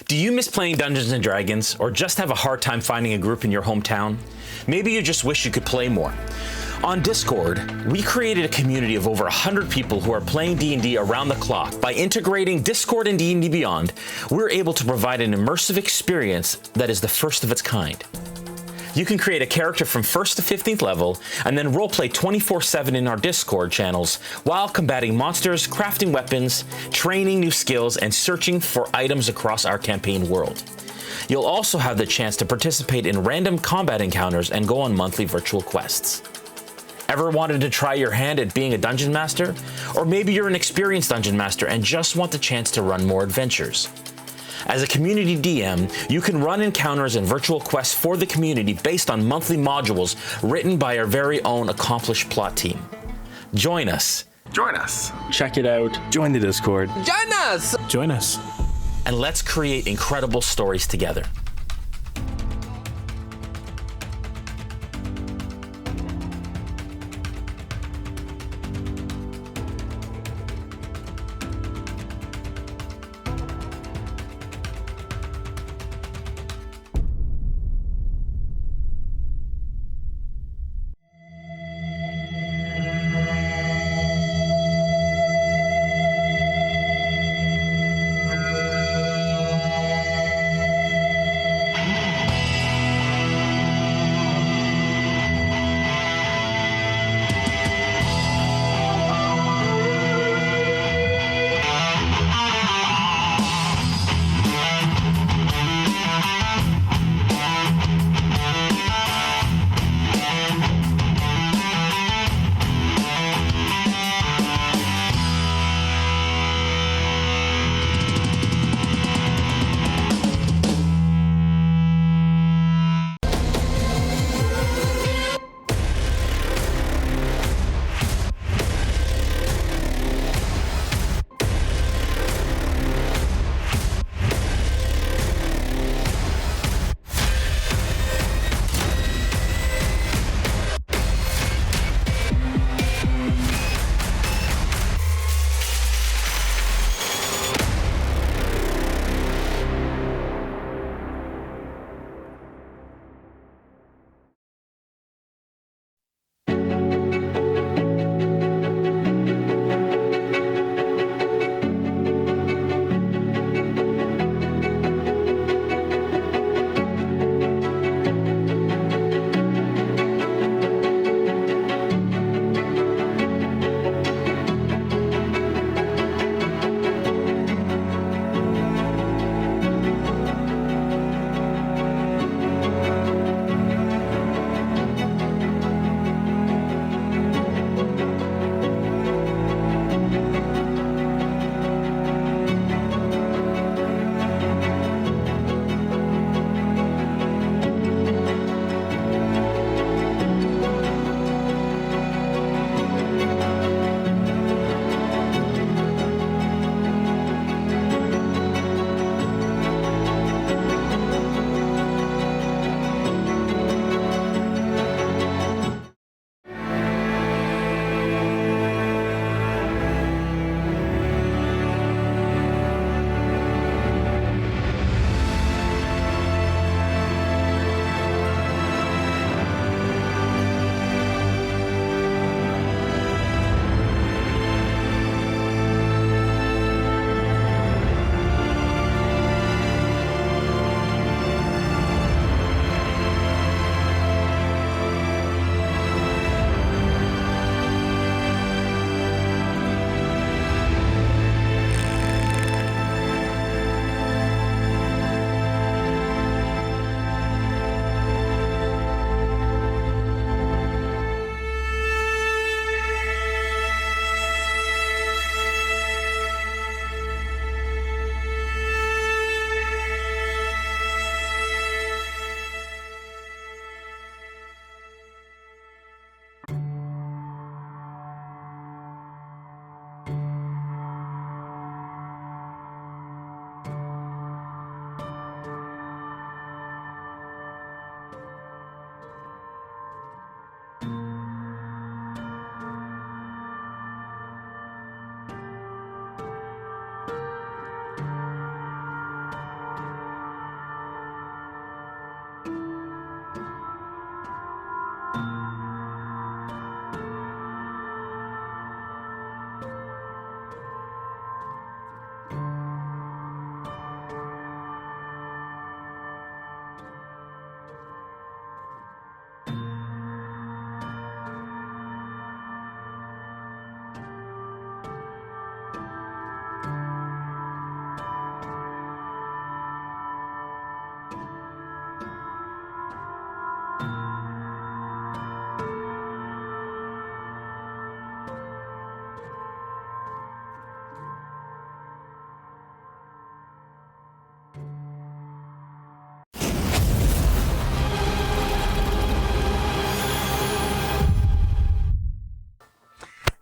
Do you miss playing Dungeons & Dragons, or just have a hard time finding a group in your hometown? Maybe you just wish you could play more. On Discord, we created a community of over 100 people who are playing D&D around the clock. By integrating Discord and D&D Beyond, we're able to provide an immersive experience that is the first of its kind. You can create a character from 1st to 15th level, and then roleplay 24/7 in our Discord channels while combating monsters, crafting weapons, training new skills, and searching for items across our campaign world. You'll also have the chance to participate in random combat encounters and go on monthly virtual quests. Ever wanted to try your hand at being a Dungeon Master? Or maybe you're an experienced Dungeon Master and just want the chance to run more adventures. As a community DM, you can run encounters and virtual quests for the community based on monthly modules written by our very own accomplished plot team. Join us. Join us. Check it out. Join the Discord. Join us. Join us. And let's create incredible stories together.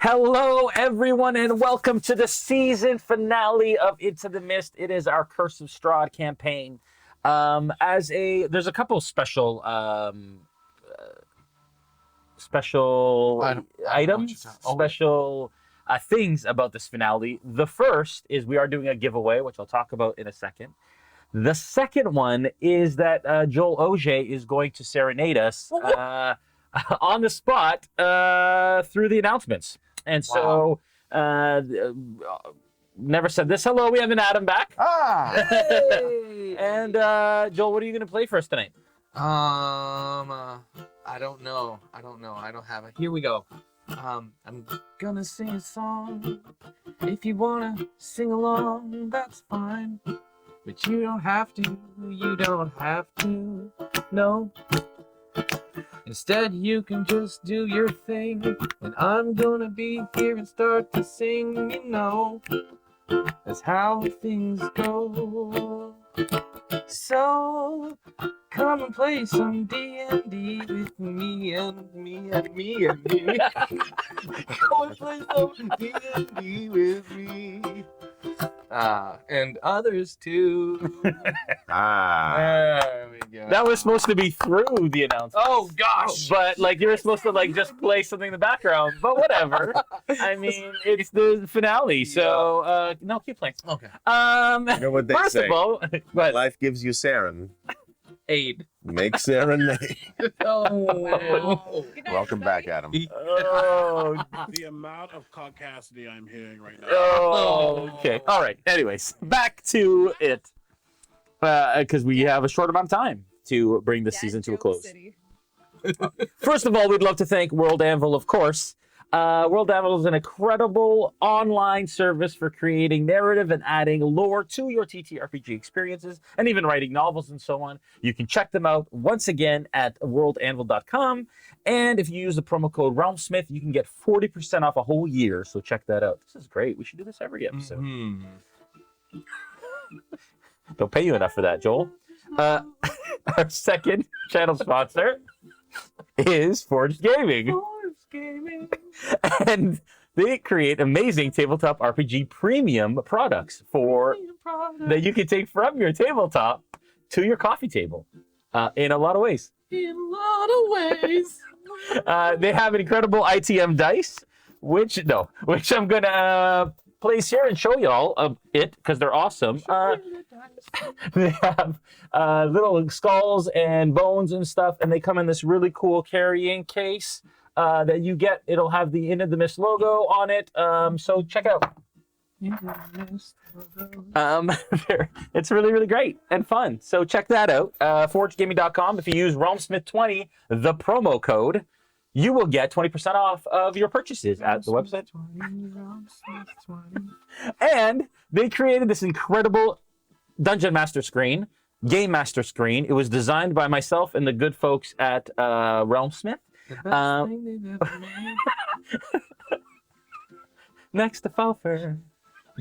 Hello, everyone, and welcome to the season finale of Into the Mist. It is our Curse of Strahd campaign. There's a couple special items, special things about this finale. The first is we are doing a giveaway, which I'll talk about in a second. The second one is that Joel Auge is going to serenade us on the spot through the announcements. And so, never said this. Hello, we have an Adam back. Hey! And Joel, what are you going to play for us tonight? I don't know. I don't have it. Here we go. I'm gonna sing a song. If you wanna sing along, that's fine. But you don't have to. You don't have to. No. Instead, you can just do your thing, and I'm gonna be here and start to sing, you know. That's how things go. So, come and play some D&D with me and me and me and me. Come and play some D&D with me. And others too. There we go. That was supposed to be through the announcement. Oh gosh! But like you were supposed to like just play something in the background. But whatever. I mean, it's the finale, so no, keep playing. Okay. You know what they first say? of all, but Life gives you Saren. Aid. Make serenade. Oh. Welcome back, Adam. oh, The amount of caucasity I'm hearing right now. okay. All right. Anyways, back to it, because we have a short amount of time to bring this season to a close. First of all, we'd love to thank World Anvil, of course. World Anvil is an incredible online service for creating narrative and adding lore to your TTRPG experiences, and even writing novels and so on. You can check them out once again at worldanvil.com. And if you use the promo code RealmSmith, you can get 40% off a whole year. So check that out. This is great. We should do this every episode. Mm-hmm. Don't pay you enough for that, Joel. Our second channel sponsor is Forged Gaming. And they create amazing tabletop RPG premium products that you can take from your tabletop to your coffee table in a lot of ways. In a lot of ways. They have an incredible ITM dice, which I'm gonna place here and show y'all it because they're awesome. They have little skulls and bones and stuff, and they come in this really cool carrying case that you get. It'll have the Into the Mist logo on it. So check out. It's really, really great and fun. So check that out. ForgeGaming.com. If you use RealmSmith20, the promo code, you will get 20% off of your purchases at the website. And they created this incredible Dungeon Master screen, Game Master screen. It was designed by myself and the good folks at RealmSmith. Next to Falfer.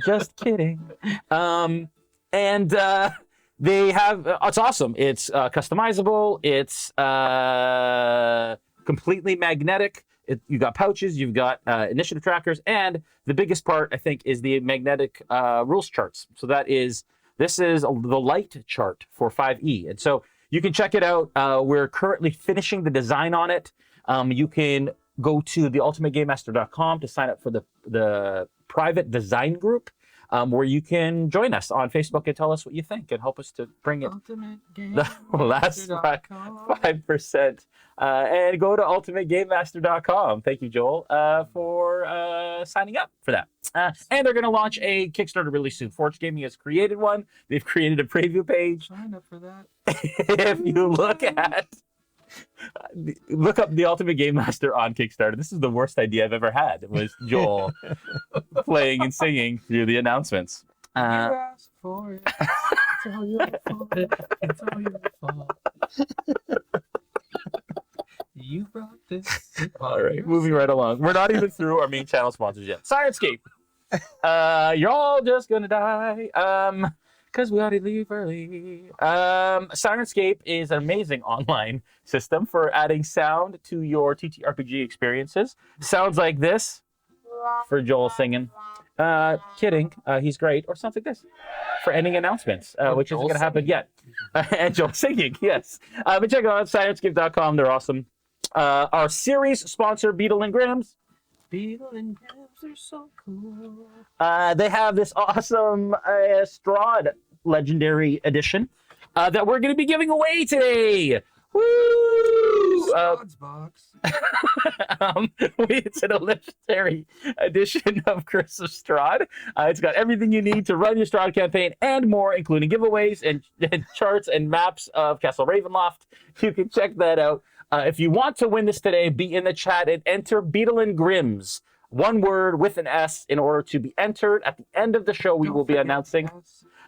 Just kidding. And they have, it's awesome. It's customizable. It's completely magnetic. You got pouches, you've got initiative trackers, and the biggest part, I think, is the magnetic rules charts. So this is the light chart for 5e. And so you can check it out. We're currently finishing the design on it. You can go to theultimategamemaster.com to sign up for the private design group, where you can join us on Facebook and tell us what you think and help us to bring it the last 5%. And go to ultimategamemaster.com. Thank you, Joel, for signing up for that. And they're going to launch a Kickstarter really soon. Forge Gaming has created one. They've created a preview page. Sign up for that. If you look up the Ultimate Game Master on Kickstarter. This is the worst idea I've ever had. It was Joel playing and singing through the announcements. You asked for it. It's all your fault. It's all your fault. You brought this. All right, moving right along. We're not even through our main channel sponsors yet. Sirenscape. You're all just gonna die. Because we already leave early. Sirenscape is an amazing online system for adding sound to your TTRPG experiences. Sounds like this. for Joel singing. Kidding. He's great. Or something like this. For ending announcements, which isn't going to happen yet. And Joel singing, yes. But check out sciencegive.com. They're awesome. Our series sponsor, Beetle and Grimm's. Beetle and Grimm's are so cool. They have this awesome Strahd Legendary Edition that we're going to be giving away today. Woo! Strahd's box. It's an legendary edition of Curse of Strahd. It's got everything you need to run your Strahd campaign and more, including giveaways and charts and maps of Castle Ravenloft. You can check that out. If you want to win this today, be in the chat and enter Beetle and Grimm's. One word with an S in order to be entered. At the end of the show, we will be announcing.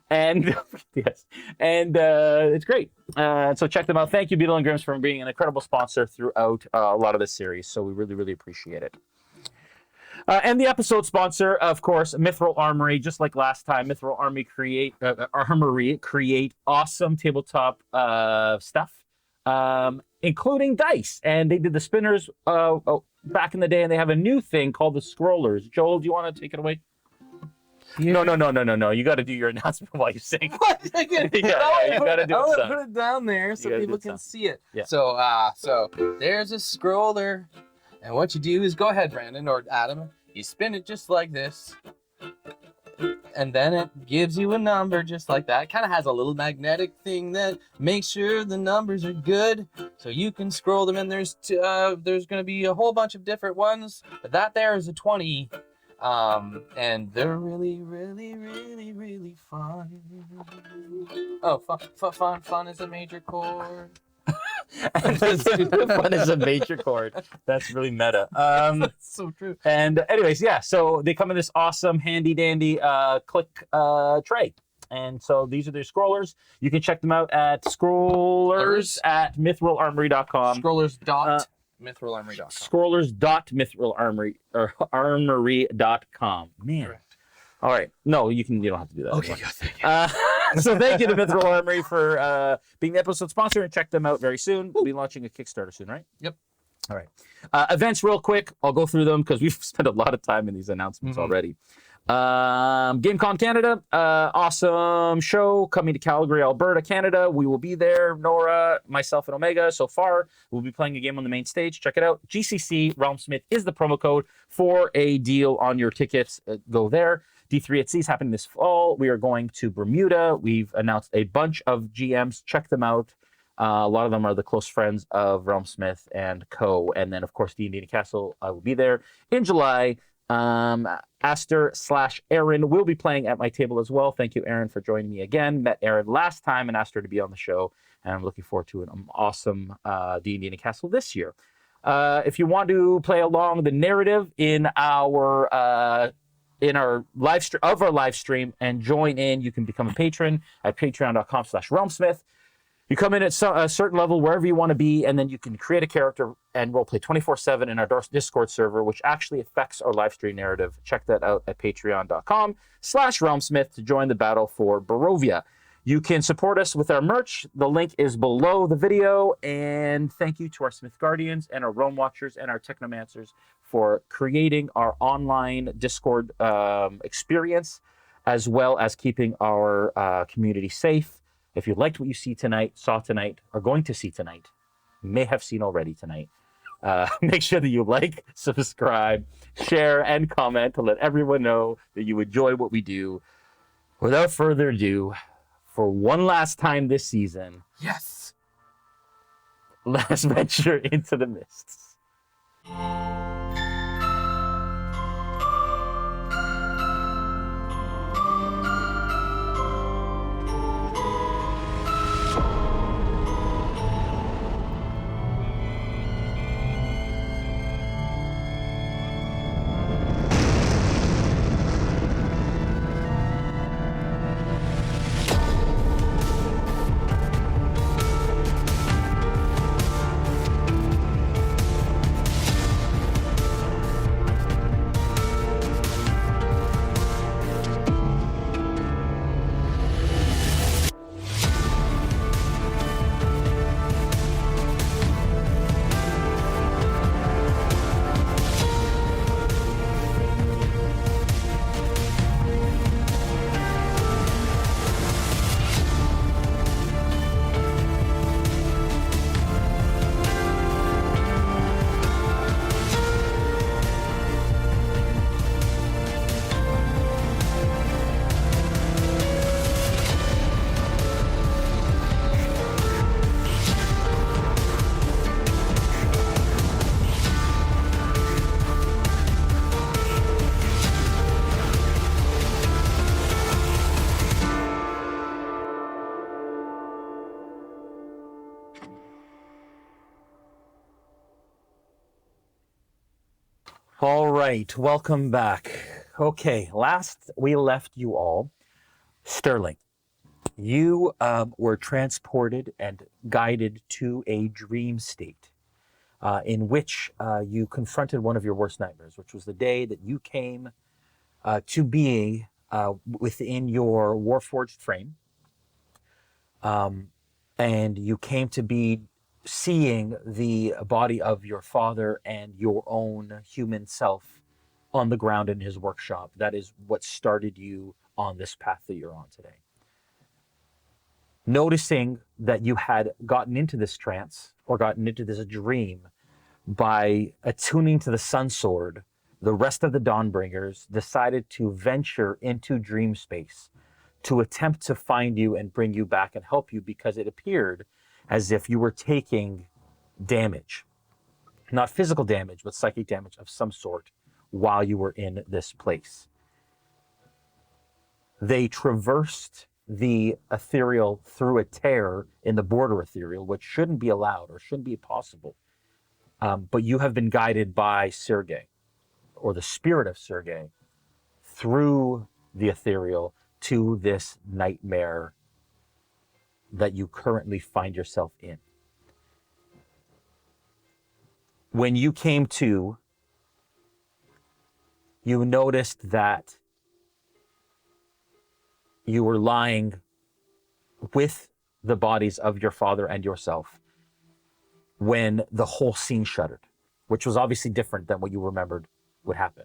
And yes, and it's great. So check them out. Thank you, Beetle and Grimm's, for being an incredible sponsor throughout a lot of this series. So we really, really appreciate it. And the episode sponsor, of course, Mithril Armory. Just like last time, Mithril Armory create awesome tabletop stuff, including dice. And they did the spinners back in the day, and they have a new thing called the scrollers. Joel, do you want to take it away? No. You got to do your announcement while you sing. What? You got to do I it. want to put it down there so people can see it. Yeah. So there's a scroller, and what you do is go ahead, Brandon or Adam. You spin it just like this, and then it gives you a number just like that. It kind of has a little magnetic thing that makes sure the numbers are good, so you can scroll them. And there's going to be a whole bunch of different ones, but that there is a 20. And they're really, really, really, really fun. Oh, fun is a major chord. Fun is a major chord. That's really meta. That's so true. And anyways, yeah, so they come in this awesome, handy dandy click tray. And so these are their scrollers. You can check them out at scrollers at mithrilarmory.com. Mithrilarmory.com. Scrollers.mithrilarmory.com. Man. Correct. All right. No, you don't have to do that. Okay, anymore. thank you. So thank you to Mithril Armory for being the episode sponsor, and check them out very soon. We'll be launching a Kickstarter soon, right? Yep. All right. Events real quick. I'll go through them because we've spent a lot of time in these announcements already. GameCon Canada, awesome show coming to Calgary, Alberta, Canada. We will be there. Nora, myself, and Omega. So far, we'll be playing a game on the main stage. Check it out. GCC RealmSmith is the promo code for a deal on your tickets. Go there. D3 at Sea is happening this fall. We are going to Bermuda. We've announced a bunch of GMs. Check them out. A lot of them are the close friends of RealmSmith and co. And then, of course, D&D Castle. I will be there in July. Aster/Aaron will be playing at my table as well. Thank you, Aaron, for joining me again. Met Aaron last time and asked her to be on the show, and I'm looking forward to an awesome D&D Castle this year. If you want to play along the narrative in our live stream and join in, you can become a patron at patreon.com/RealmSmith. You come in at a certain level, wherever you want to be, and then you can create a character and roleplay 24/7 in our Discord server, which actually affects our live stream narrative. Check that out at patreon.com/RealmSmith to join the battle for Barovia. You can support us with our merch. The link is below the video. And thank you to our Smith Guardians and our Realm Watchers and our Technomancers for creating our online Discord experience, as well as keeping our community safe. If you liked what you saw tonight, are going to see tonight, may have seen already tonight, make sure that you like, subscribe, share, and comment to let everyone know that you enjoy what we do. Without further ado, for one last time this season, yes, let's venture into the mists. All right, welcome back. Okay, last we left you all, Sterling, you were transported and guided to a dream state in which you confronted one of your worst nightmares, which was the day that you came to be within your Warforged frame. And you came to be seeing the body of your father and your own human self on the ground in his workshop. That is what started you on this path that you're on today. Noticing that you had gotten into this trance or gotten into this dream by attuning to the Sun Sword, the rest of the Dawnbringers decided to venture into dream space to attempt to find you and bring you back and help you, because it appeared as if you were taking damage. Not physical damage, but psychic damage of some sort while you were in this place. They traversed the ethereal through a tear in the border ethereal, which shouldn't be allowed or shouldn't be possible. But you have been guided by Sergei, or the spirit of Sergei, through the ethereal to this nightmare that you currently find yourself in. When you came to, you noticed that you were lying with the bodies of your father and yourself when the whole scene shuddered, which was obviously different than what you remembered would happen.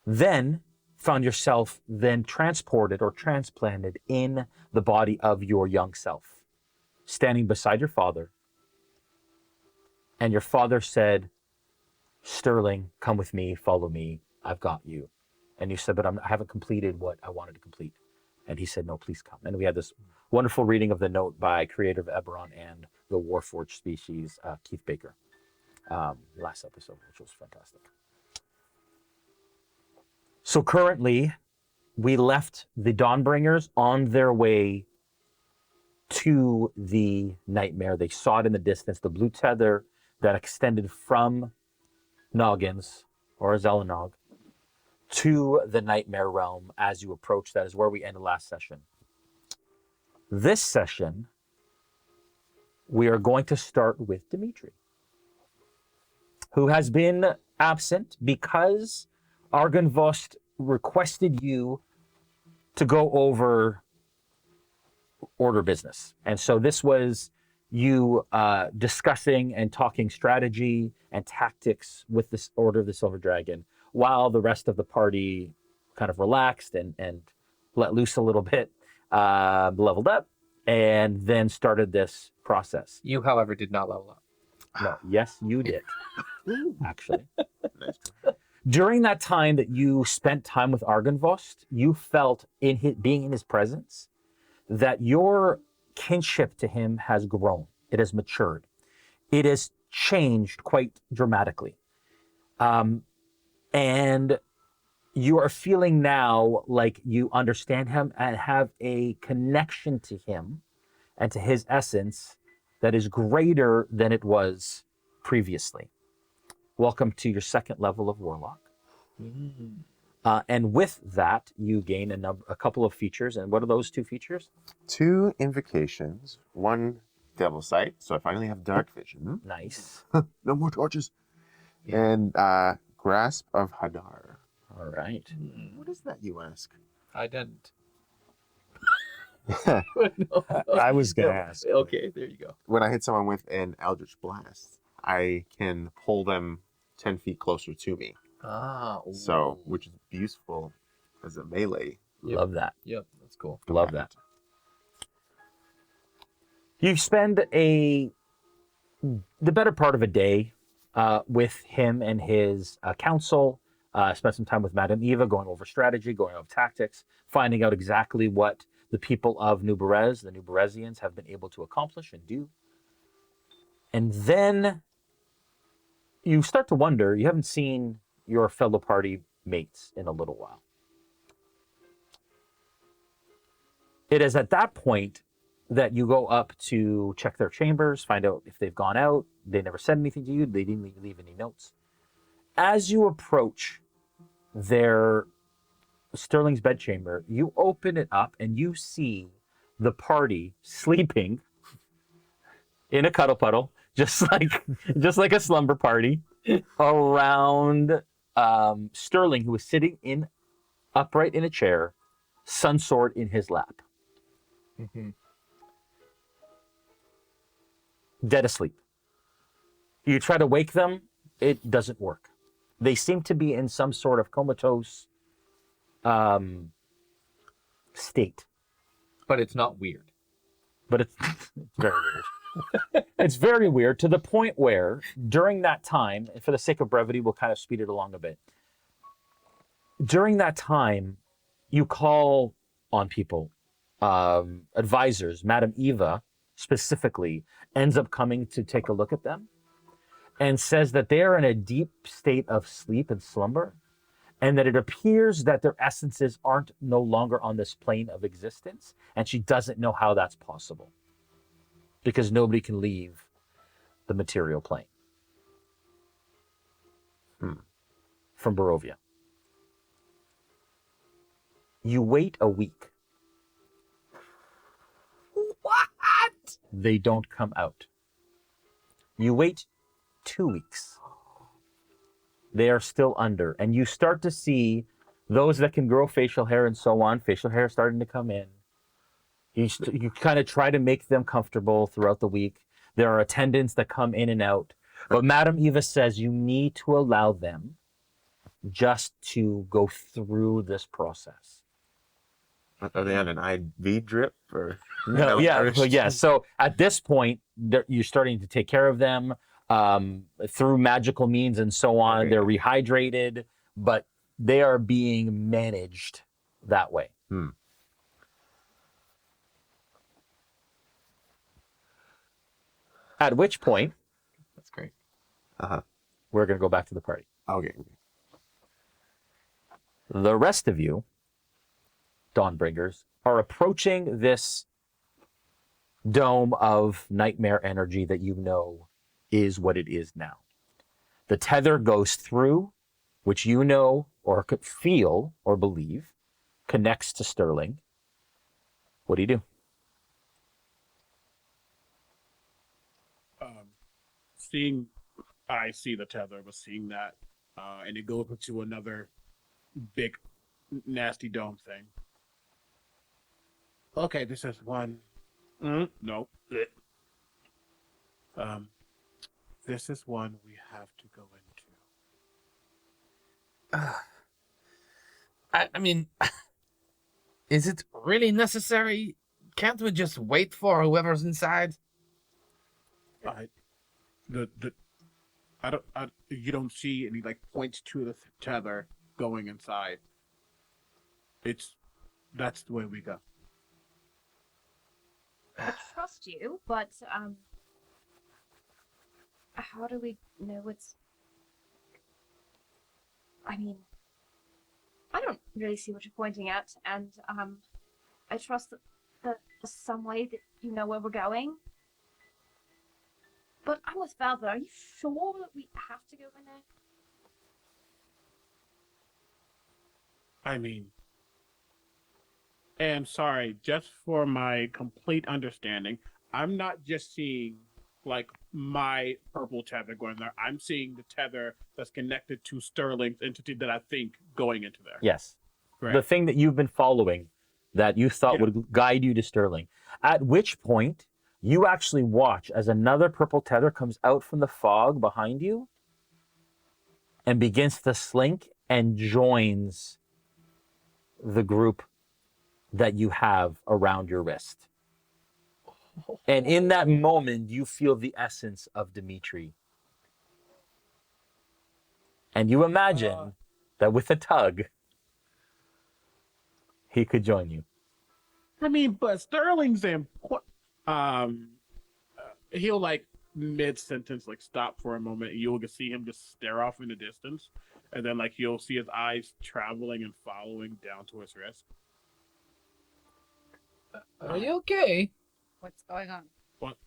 Then found yourself then transported or transplanted in the body of your young self, standing beside your father. And your father said, Sterling, come with me, follow me, I've got you. And you said, but I haven't completed what I wanted to complete. And he said, no, please come. And we had this wonderful reading of the note by creator of Eberron and the Warforged species, Keith Baker, last episode, which was fantastic. So currently, we left the Dawnbringers on their way to the nightmare. They saw it in the distance, the blue tether that extended from Noggins, or Zelenog, to the nightmare realm as you approach. That is where we ended last session. This session, we are going to start with Dimitri, who has been absent because Argynvost requested you to go over order business. And so this was you discussing and talking strategy and tactics with this Order of the Silver Dragon, while the rest of the party kind of relaxed and let loose a little bit, leveled up, and then started this process. You, however, did not level up. No, yes, you did, actually. During that time that you spent time with Argynvost, you felt being in his presence that your kinship to him has grown. It has matured. It has changed quite dramatically. And you are feeling now like you understand him and have a connection to him and to his essence that is greater than it was previously. Welcome to your second level of Warlock. And with that, you gain a couple of features. And what are those two features? 2 invocations, 1 devil sight, so I finally have dark vision. Nice. No more torches. Yeah. And grasp of Hadar. All right. What is that, you ask? I didn't. I was gonna ask. Okay, there you go. When I hit someone with an Eldritch Blast, I can pull them 10 feet closer to me. Ah, So, which is useful as a melee. Yep. Love that. Yep, that's cool. Love that. You spend the better part of a day with him and his council. Spent some time with Madame Eva, going over strategy, going over tactics, finding out exactly what the people of New Berez, the New Berezians, have been able to accomplish and do. And then you start to wonder, you haven't seen your fellow party mates in a little while. It is at that point that you go up to check their chambers, find out if they've gone out. They never said anything to you. They didn't leave any notes. As you approach their Sterling's bedchamber, you open it up and you see the party sleeping in a cuddle puddle, just like a slumber party, around Sterling, who is sitting upright in a chair, sun sword in his lap, dead asleep. You try to wake them, it doesn't work. They seem to be in some sort of comatose state. But it's not weird. But it's very weird. It's very weird, to the point where during that time, and for the sake of brevity, we'll kind of speed it along a bit. During that time, you call on people, advisors. Madam Eva specifically ends up coming to take a look at them and says that they are in a deep state of sleep and slumber, and that it appears that their essences aren't no longer on this plane of existence, and she doesn't know how that's possible because nobody can leave the material plane from Barovia. You wait a week. What? They don't come out. You wait 2 weeks. They are still under, and you start to see those that can grow facial hair and so on. Facial hair starting to come in. You kind of try to make them comfortable throughout the week. There are attendants that come in and out, but Madam Eva says you need to allow them just to go through this process. Are they on an IV drip or? No, yeah, so yeah. So at this point, you're starting to take care of them through magical means and so on. Okay. They're rehydrated, but they are being managed that way. At which point, That's great. we're going to go back to the party. Okay. The rest of you, Dawnbringers, are approaching this dome of nightmare energy that you know is what it is now. The tether goes through, which you know or could feel or believe connects to Sterling. What do you do? I see the tether, but seeing that, and it goes into another big, nasty dome thing. Okay, this is one. No. This is one we have to go into. I mean, is it really necessary? Can't we just wait for whoever's inside? You don't see any points to the tether going inside. That's the way we go. I trust you, but how do we know it's? I mean, I don't really see what you're pointing at, and I trust that there's some way that you know where we're going. But I'm with Valva. Are you sure that we have to go in there? I mean, and sorry, just for my complete understanding, I'm not just seeing my purple tether going there. I'm seeing the tether that's connected to Sterling's entity that I think going into there. Yes. Right. The thing that you've been following that you thought would guide you to Sterling. At which point, you actually watch as another purple tether comes out from the fog behind you and begins to slink and joins the group that you have around your wrist. And in that moment, you feel the essence of Dimitri. And you imagine that with a tug, he could join you. I mean, but Sterling's important. He'll mid-sentence stop for a moment, and you'll see him just stare off in the distance, and then you'll see his eyes traveling and following down to his wrist. Are you okay? What's going on? What?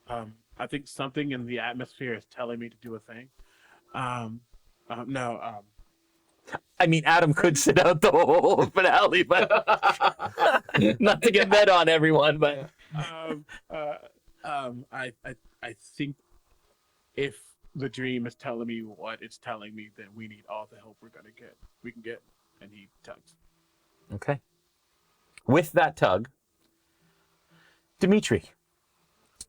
I think something in the atmosphere is telling me to do a thing. No. I mean, Adam could sit out the whole finale, but not to get bet on everyone. But I think if the dream is telling me what it's telling me, then we need all the help we can get, and he tugs. okay. With that tug, Dimitri,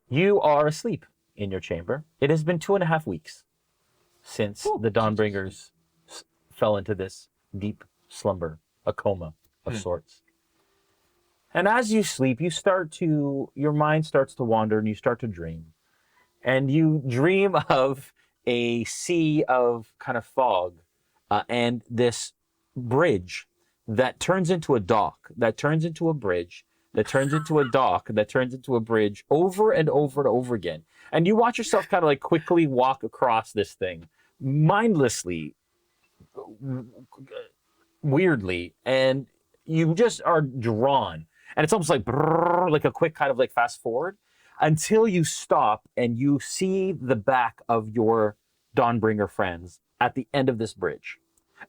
you are asleep in your chamber. It has been 2.5 weeks since the Dawnbringers fell into this deep slumber, a coma of sorts. And as you sleep, your mind starts to wander and you start to dream. And you dream of a sea of kind of fog and this bridge that turns into a dock, that turns into a bridge, that turns into a dock, that turns into a bridge over and over and over again. And you watch yourself kind of like quickly walk across this thing, mindlessly, weirdly, and you just are drawn. And it's almost like brrr, like a quick kind of like fast forward until you stop and you see the back of your Dawnbringer friends at the end of this bridge.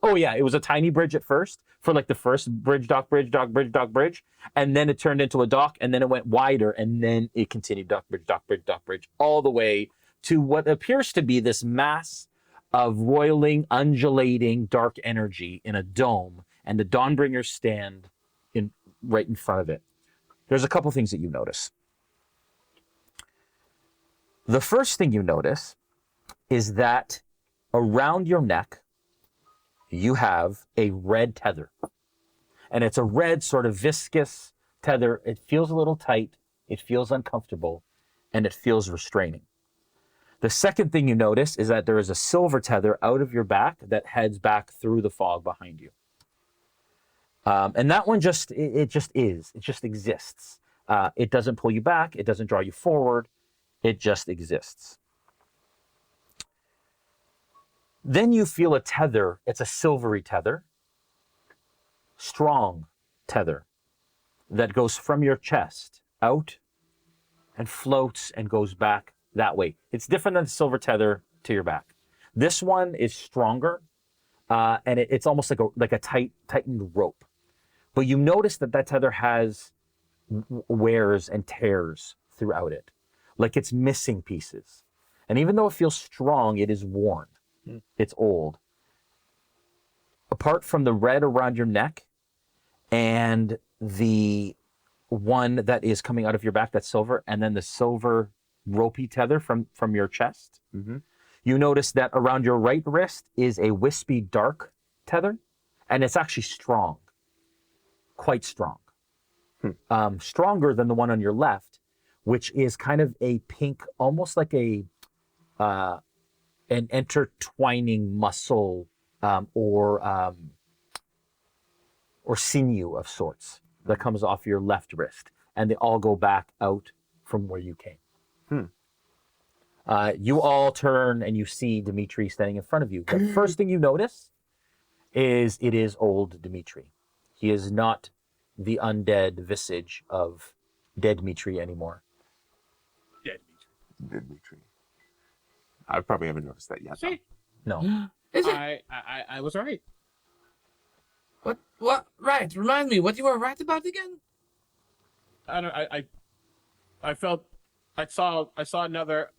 Oh yeah, it was a tiny bridge at first for like the first bridge, dock, bridge, dock, bridge, dock, bridge. And then it turned into a dock and then it went wider and then it continued dock, bridge, dock, bridge, dock, bridge, all the way to what appears to be this mass of roiling, undulating dark energy in a dome. And the Dawnbringers stand right in front of it. There's a couple things that you notice. The first thing you notice is that around your neck, you have a red tether. And it's a red sort of viscous tether. It feels a little tight, it feels uncomfortable, and it feels restraining. The second thing you notice is that there is a silver tether out of your back that heads back through the fog behind you. And that one just exists. It doesn't pull you back, it doesn't draw you forward, it just exists. Then you feel a tether. It's a silvery tether, strong tether that goes from your chest out and floats and goes back that way. It's different than the silver tether to your back. This one is stronger, and it's almost like a tightened rope. But you notice that tether has wears and tears throughout it, like it's missing pieces. And even though it feels strong, it is worn. It's old. Apart from the red around your neck and the one that is coming out of your back that's silver, and then the silver ropey tether from your chest, you notice that around your right wrist is a wispy dark tether, and it's actually strong, quite strong. Stronger than the one on your left, which is kind of a pink, almost like an intertwining muscle or sinew of sorts that comes off your left wrist, and they all go back out from where you came. You all turn and you see Dimitri standing in front of you. The first thing you notice is it is old Dimitri. He is not the undead visage of dead Dimitri anymore. Dead Dimitri. I probably haven't noticed that yet. See? No. Is it? I was right. What? Right. Remind me what you were right about again? I felt I saw another.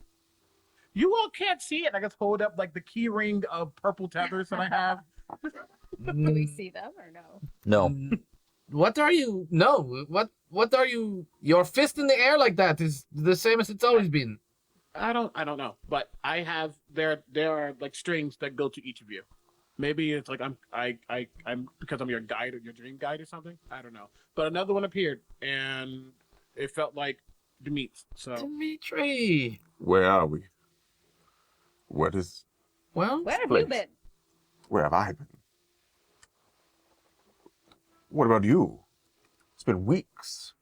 You all can't see it. I just hold up like the key ring of purple tethers that I have. Do we see them or no? No. What are you? No. What are you? Your fist in the air like that is the same as it's always been. I don't know, but I have there are like strings that go to each of you. Maybe it's like I'm because I'm your guide or your dream guide or something. I don't know. But another one appeared and it felt like Dimitri. So Dimitri. Where are we? What is? Well, Where have Place. you been? Where have I been? What about you? It's been weeks.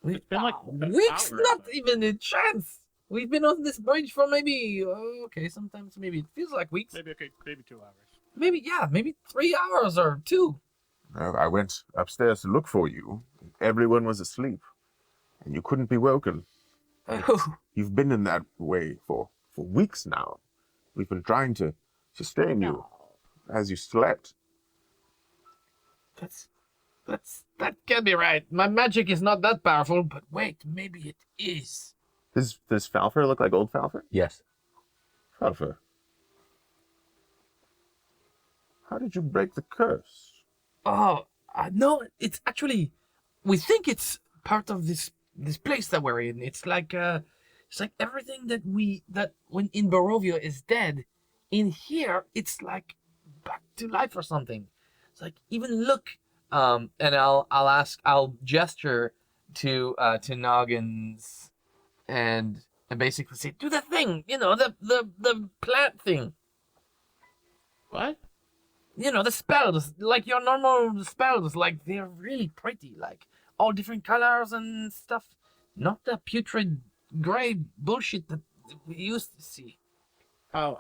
it's been like weeks, hours. not even a chance. We've been on this bridge for maybe sometimes maybe it feels like weeks. Maybe 2 hours. Maybe 3 hours or 2. I went upstairs to look for you. Everyone was asleep, and you couldn't be woken. Oh, You've been in that way for weeks now. We've been trying to sustain you as you slept. That can't be right. My magic is not that powerful, but wait, maybe it is. Does Falfer look like old Falfer? Yes. Falfer. How did you break the curse? Oh, no, it's actually, we think it's part of this place that we're in. It's like everything that when in Barovia is dead, in here it's like back to life or something. It's like, even look, and I'll gesture to Noggins and basically say, do the thing, the plant thing. What? The spells, like your normal spells, like they're really pretty, like all different colors and stuff. Not the putrid gray bullshit that we used to see. Oh,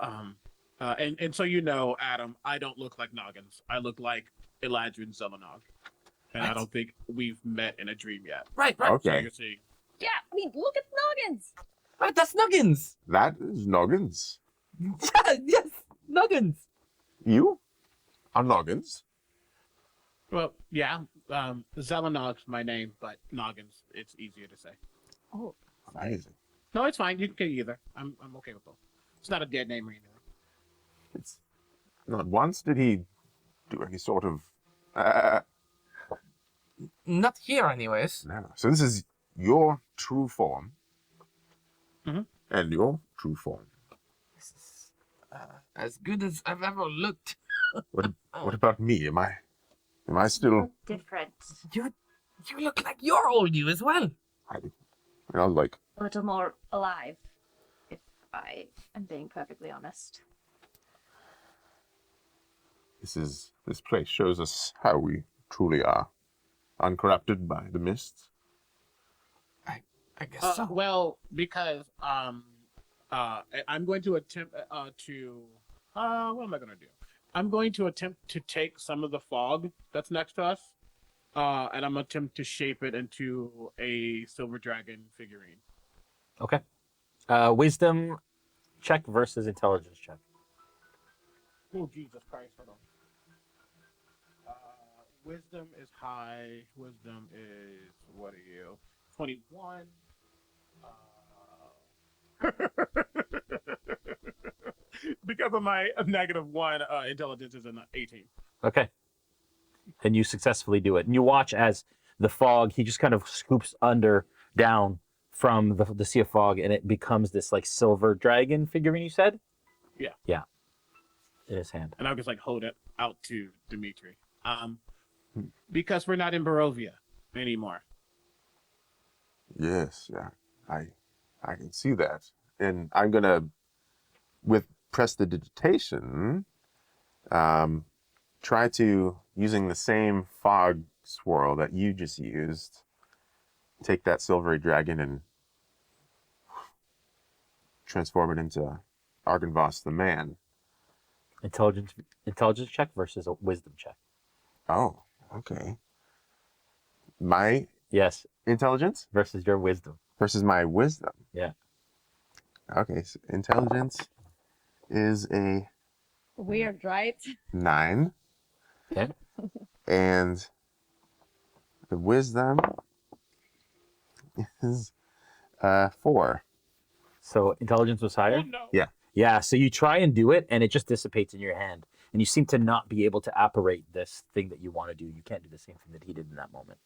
and so Adam, I don't look like Noggins. I look like Elijah and Zelenog. And Right. I don't think we've met in a dream yet. Right. So Okay. you're seeing. Yeah, I mean, look at Noggins. Right, that's Nuggins. That is Noggins. Yeah, yes, Nuggins. You are Noggins. Well, yeah, Zelenog's my name, but Noggins, it's easier to say. Oh, Amazing. No, it's fine. You can get either. I'm okay with both. It's not a dead name or anything. It's not once did he do any sort of. Not here, anyways. No. So this is your true form. Mhm. And your true form. This is as good as I've ever looked. What about me? Am I still? different. You look like you're old, you as well. Like A little more alive, if I am being perfectly honest. this place shows us how we truly are, uncorrupted by the mist. I guess so. Well, because I'm going to attempt to. What am I going to do? I'm going to attempt to take some of the fog that's next to us, and I'm going to attempt to shape it into a silver dragon figurine. Okay. Wisdom check versus intelligence check. Oh, Jesus Christ, hold on. Wisdom is high. Wisdom is, what are you? 21. Because of my -1, intelligence is an 18. Okay. And you successfully do it. And you watch as the fog, he just kind of scoops down from the sea of fog, and it becomes this like silver dragon figurine, you said? Yeah. Yeah. In his hand. And I'll just hold it out to Dimitri. Because we're not in Barovia anymore. Yes, yeah, I can see that, and I'm gonna, with prestidigitation, try to, using the same fog swirl that you just used, take that silvery dragon and transform it into Argynvost the man. Intelligence check versus a wisdom check. Oh, okay. My Yes. intelligence Versus your wisdom. versus my wisdom. Yeah. Okay, so intelligence is a Weird, right? 9. Okay. And the wisdom is 4. So intelligence was higher? Oh, no. Yeah, so you try and do it, and it just dissipates in your hand. And you seem to not be able to apparate this thing that you want to do. You can't do the same thing that he did in that moment.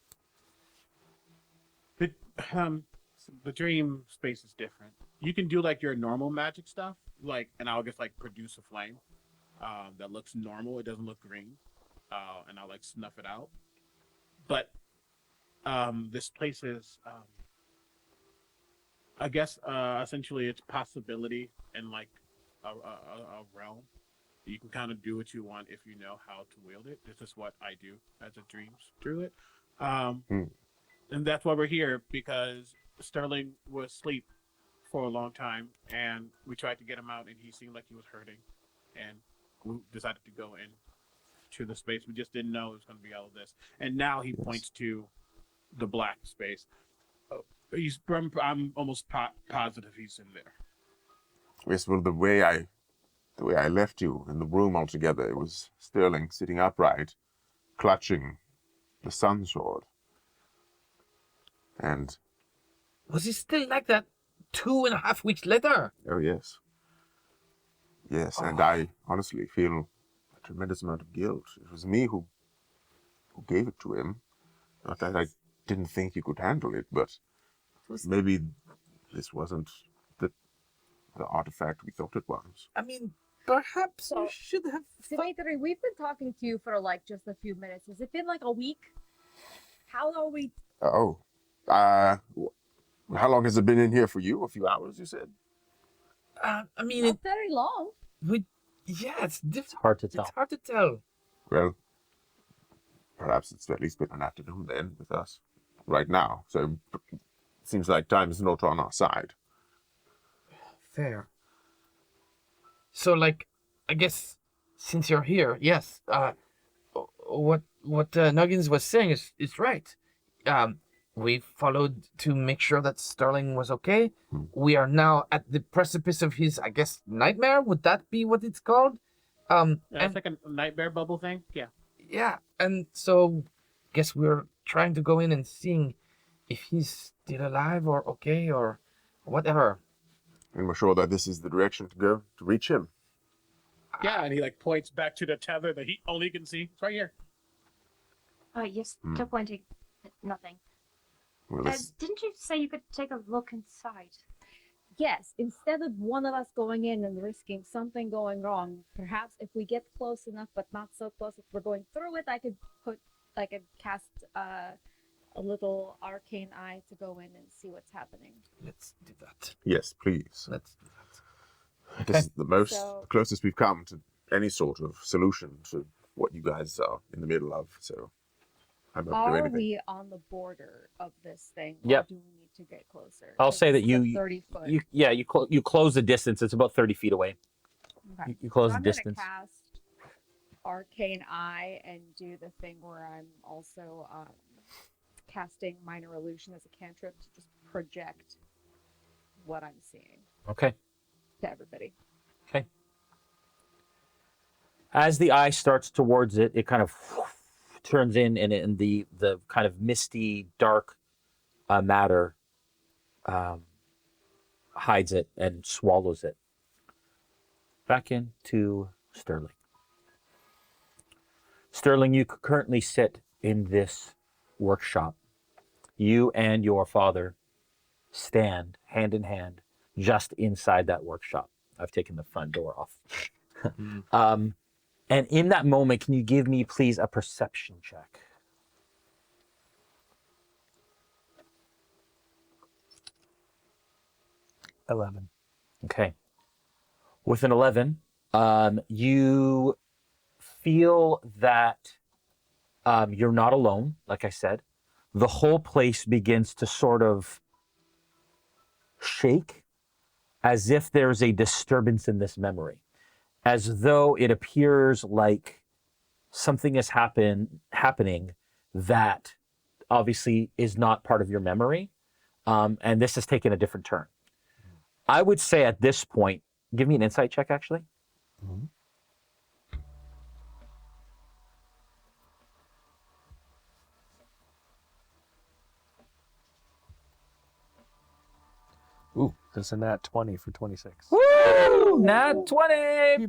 The dream space is different. You can do like your normal magic stuff, and I'll just produce a flame that looks normal. It doesn't look green, and I'll snuff it out. But this place is, I guess, essentially it's possibility in a realm. You can kind of do what you want if you know how to wield it. This is what I do as a dreams druid. And that's why we're here, because Sterling was asleep for a long time, and we tried to get him out, and he seemed like he was hurting, and we decided to go in to the space. We just didn't know it was going to be all of this. And now he points to the black space. I'm almost positive he's in there. Yes, well, the way I the way I left you in the room altogether. It was Sterling sitting upright, clutching the sun sword. And Was he still like that 2.5 weeks later? oh yes. Yes, and I honestly feel a tremendous amount of guilt. It was me who gave it to him. Not that I didn't think he could handle it, but maybe this wasn't the artifact we thought it was. I mean, perhaps So- you should have. Dimitri, we've been talking to you for like just a few minutes. Has it been like a week? How are we? Oh. How long has it been in here for you? A few hours, you said? I mean, Not very long. it's difficult. Hard to tell. It's hard to tell. Well, perhaps it's at least been an afternoon then with us right now. So it seems like time is not on our side. Fair. So, like, I guess since you're here, yes. What Nuggins was saying is right. We followed to make sure that Sterling was okay. We are now at the precipice of his, I guess, nightmare. Would that be what it's called? Yeah, And it's like a nightmare bubble thing. Yeah. yeah, and so guess we're trying to go in and seeing if he's still alive or okay or whatever. And we're sure that this is the direction to go to reach him. Yeah, and he like points back to the tether that he only can see. It's right here. Yes, still pointing. Nothing. Well, this, Didn't you say you could take a look inside? Yes, instead of one of us going in and risking something going wrong, perhaps if we get close enough but not so close if we're going through it, I could cast a little arcane eye to go in and see what's happening. Let's do that. yes, please. Let's do that. This is the most So- closest we've come to any sort of solution to what you guys are in the middle of. So I'm up to Are anything. we on the border of this thing? Yep. Or do we need to get closer? I'll Like, say that it's the you- 30 foot. You close the distance. It's about 30 feet away. Okay. You close So the I'm distance. gonna cast arcane eye and do the thing where I'm also casting minor illusion as a cantrip to just project what I'm seeing Okay. to everybody. As the eye starts towards it, it kind of turns in, and the kind of misty, dark matter hides it and swallows it. Back into Sterling. Sterling, you currently sit in this workshop. You and your father stand hand in hand just inside that workshop. I've taken the front door off. And in that moment, can you give me, please, a perception check? 11. Okay. With an 11, you feel that you're not alone, like I said. The whole place begins to sort of shake as if there's a disturbance in this memory, as though it appears like something is happening that obviously is not part of your memory, and this has taken a different turn. I would say at this point, give me an insight check, actually. Ooh, that's a nat 20 for 26. Woo! Nat 20!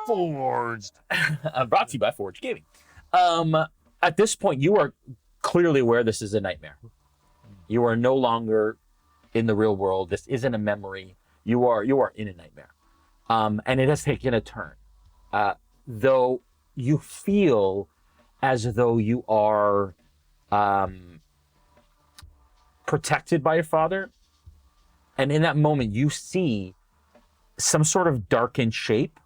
Forged. Brought to you by Forge Gaming. At this point, you are clearly aware this is a nightmare. You are no longer in the real world. This isn't a memory. You are in a nightmare. And it has taken a turn. Though you feel as though you are protected by your father. And in that moment, you see some sort of darkened shape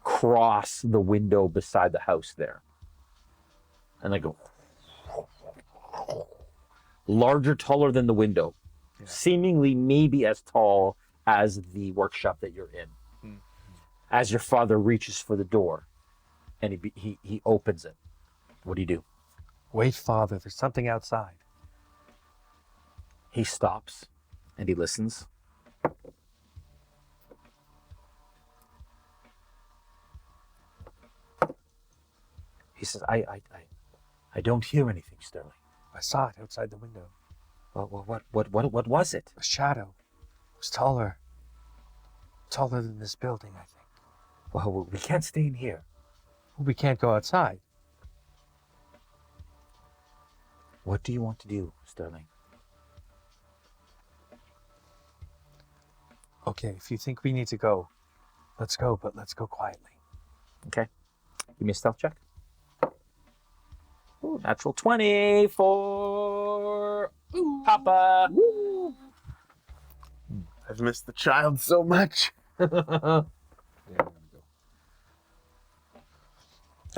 cross the window beside the house there. And they go larger, taller than the window, seemingly maybe as tall as the workshop that you're in. As your father reaches for the door and he opens it. What do you do? Wait, Father, there's something outside. He stops and he listens. says, I don't hear anything, Sterling. I saw it outside the window. What was it? A shadow. It was taller. Taller than this building, I think. Well, we can't stay in here. We can't go outside. What do you want to do, Sterling? Okay, if you think we need to go, let's go, but let's go quietly. Okay. Give me a stealth check. Ooh, natural 20 for Papa. Woo. I've missed the child so much. I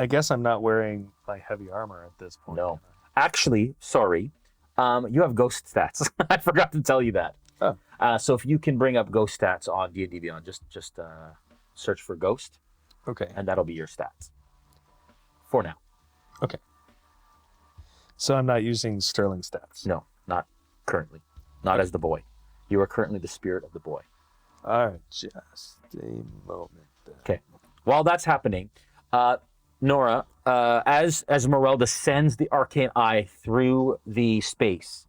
guess I'm not wearing my heavy armor at this point. No. Actually, sorry. You have ghost stats. I forgot to tell you that. Oh. So if you can bring up ghost stats on D&D Beyond, just search for ghost, Okay. and that'll be your stats. For now. Okay. So I'm not using Sterling stats. No, not currently. Not as the boy. You are currently the spirit of the boy. All right, just a moment. Okay. While that's happening, Nora, as Morelda sends the arcane eye through the space,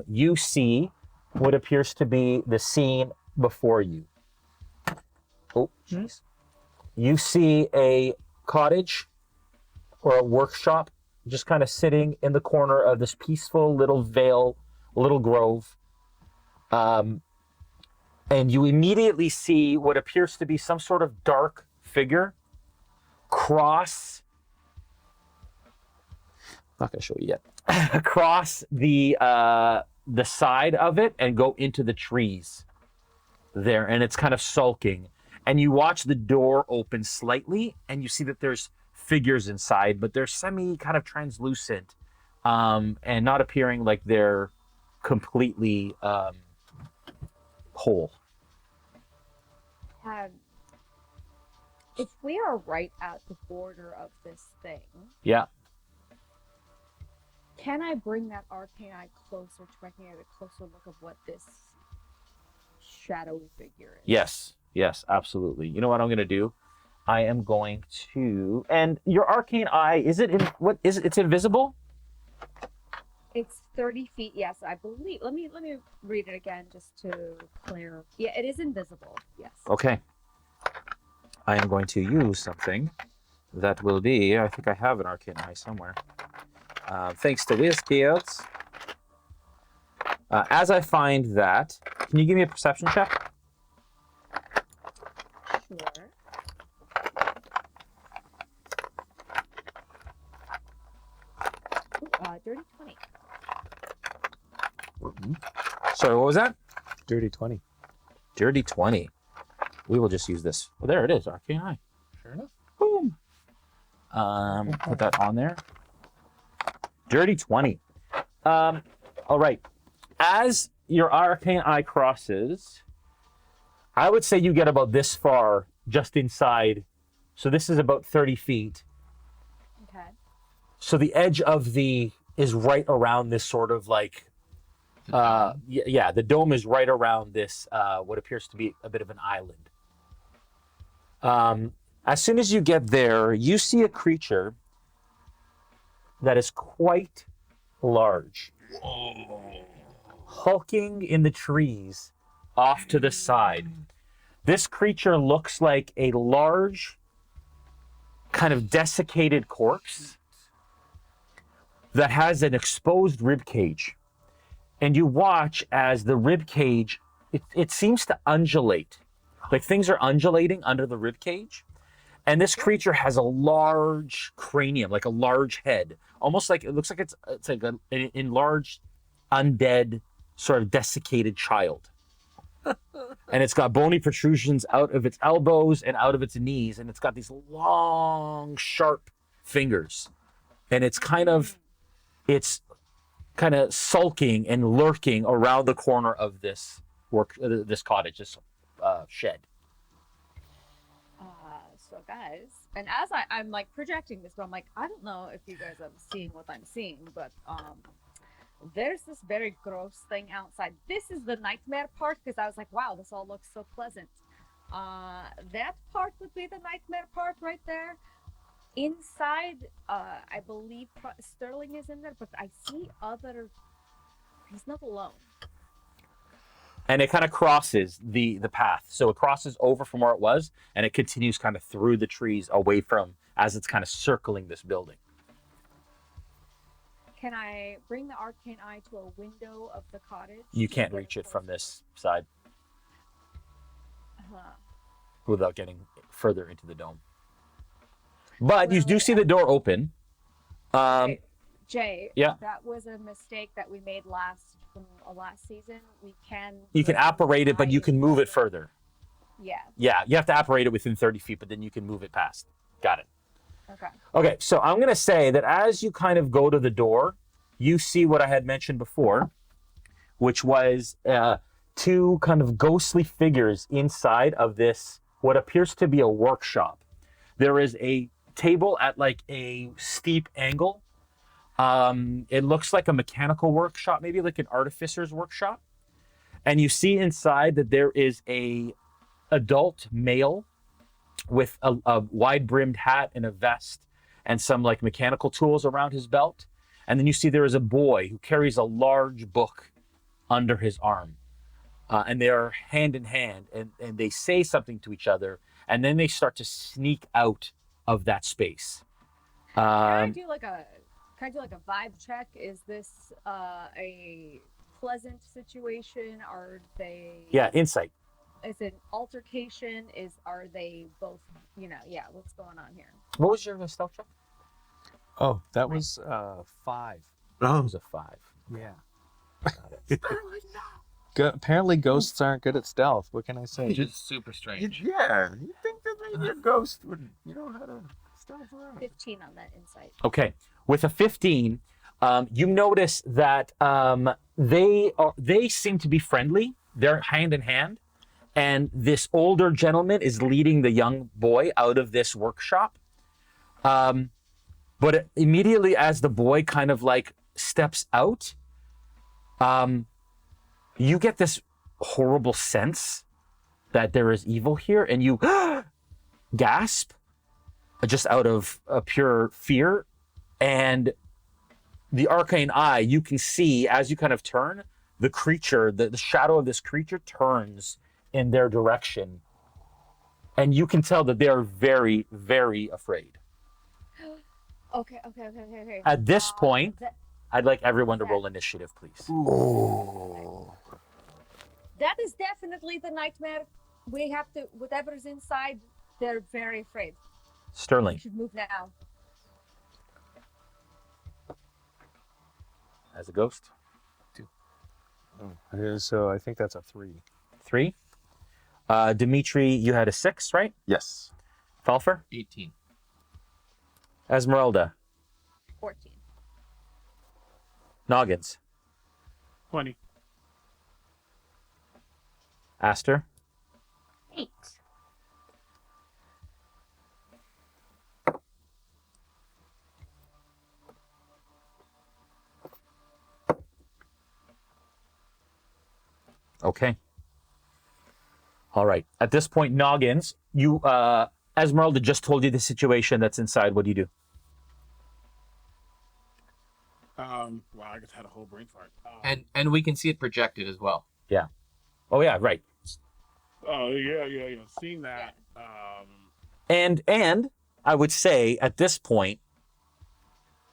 you see what appears to be the scene before you. Oh, jeez. You see a cottage or a workshop just kind of sitting in the corner of this peaceful little vale, little grove. And you immediately see what appears to be some sort of dark figure cross. Not going to show you yet. Across the side of it and go into the trees there, and it's kind of sulking. And you watch the door open slightly, and you see that there's figures inside, but they're semi kind of translucent, and not appearing like they're completely whole. If we are right at the border of this thing, Yeah. can I bring that arcane eye closer to I can get a closer look of what this shadowy figure is? Yes, absolutely. You know what I'm going to do? I am going to, and your arcane eye, is it in, what is it? It's invisible? It's 30 feet, yes, I believe. Let me read it again just to clear. Yeah, it is invisible, yes. Okay. I am going to use something that will be, I think I have an arcane eye somewhere. Thanks to WizKids. As I find that, can you give me a perception check? Sure. Dirty 20. Sorry, what was that? Dirty 20. Dirty 20. We will just use this. Well, there it is, arcane eye. Sure enough. Boom. Put that on there. Dirty 20. All right. As your arcane eye crosses, I would say you get about this far just inside. So this is about 30 feet. Okay. So the edge of the is right around this sort of like, yeah, the dome is right around this, what appears to be a bit of an island. As soon as you get there, you see a creature that is quite large. Hulking in the trees off to the side. This creature looks like a large, kind of desiccated corpse that has an exposed rib cage. And you watch as the rib cage, it seems to undulate. Like things are undulating under the rib cage. And this creature has a large cranium, like a large head. Almost like, it looks like it's like an enlarged, undead, sort of desiccated child. And it's got bony protrusions out of its elbows and out of its knees. And it's got these long, sharp fingers. And it's kind of sulking and lurking around the corner of this cottage, this shed. So guys, and as I'm like projecting this, but I'm like, I don't know if you guys are seeing what I'm seeing, but there's this very gross thing outside. This is the nightmare part, because I was like, wow, this all looks so pleasant. That part would be the nightmare part right there. inside, I believe Sterling is in there, but I see other. He's not alone. And it kind of crosses the path. So it crosses over from where it was, and it continues kind of through the trees away from, as it's kind of circling this building. Can I bring the arcane eye to a window of the cottage? You can't reach it from this side Uh-huh. without getting further into the dome. But you do see the door open. Jay, Yeah. that was a mistake that we made last season. You can apparate it, but you can move it further. Yeah. Yeah, you have to apparate it within 30 feet, but then you can move it past. Got it. Okay. Okay, so I'm going to say that as you kind of go to the door, you see what I had mentioned before, which was two kind of ghostly figures inside of this, what appears to be a workshop. There is a table at like a steep angle. It looks like a mechanical workshop, maybe like an artificer's workshop. And you see inside that there is a adult male with a wide-brimmed hat and a vest and some like mechanical tools around his belt. And then you see there is a boy who carries a large book under his arm. And they are hand in hand, and they say something to each other, and then they start to sneak out of that space. Can I do like a vibe check? Is this a pleasant situation? Are they? Yeah, insight. Is it an altercation? Are they both? Yeah. What's going on here? What was your stealth check? Oh, that was 5. It Oh, was a 5. Yeah. Apparently, ghosts aren't good at stealth. What can I say? Just super strange. yeah. You think that maybe a ghost would, how to stealth around? 15 on that insight. Okay, with a 15, you notice that they seem to be friendly. They're hand in hand, and this older gentleman is leading the young boy out of this workshop. But immediately as the boy kind of like steps out, you get this horrible sense that there is evil here, and you gasp just out of pure fear. And the arcane eye, you can see as you kind of turn, the creature, the shadow of this creature turns in their direction. And you can tell that they are very, very afraid. Okay. At this point, That I'd like everyone to roll initiative, please. is definitely the nightmare. We have to. Whatever's inside, they're very afraid. We Sterling, should move now. as a ghost. So I think that's a 3. 3. Dimitri, you had a 6, right? Yes. Falfer? 18. Esmeralda? 14. Noggins? 20. Aster? 8. Okay. All right. At this point, Noggins, you, Esmeralda just told you the situation that's inside. What do you do? Wow, I just had a whole brain fart. And we can see it projected as well. Oh, yeah, right. Oh yeah. Seeing that. And I would say at this point,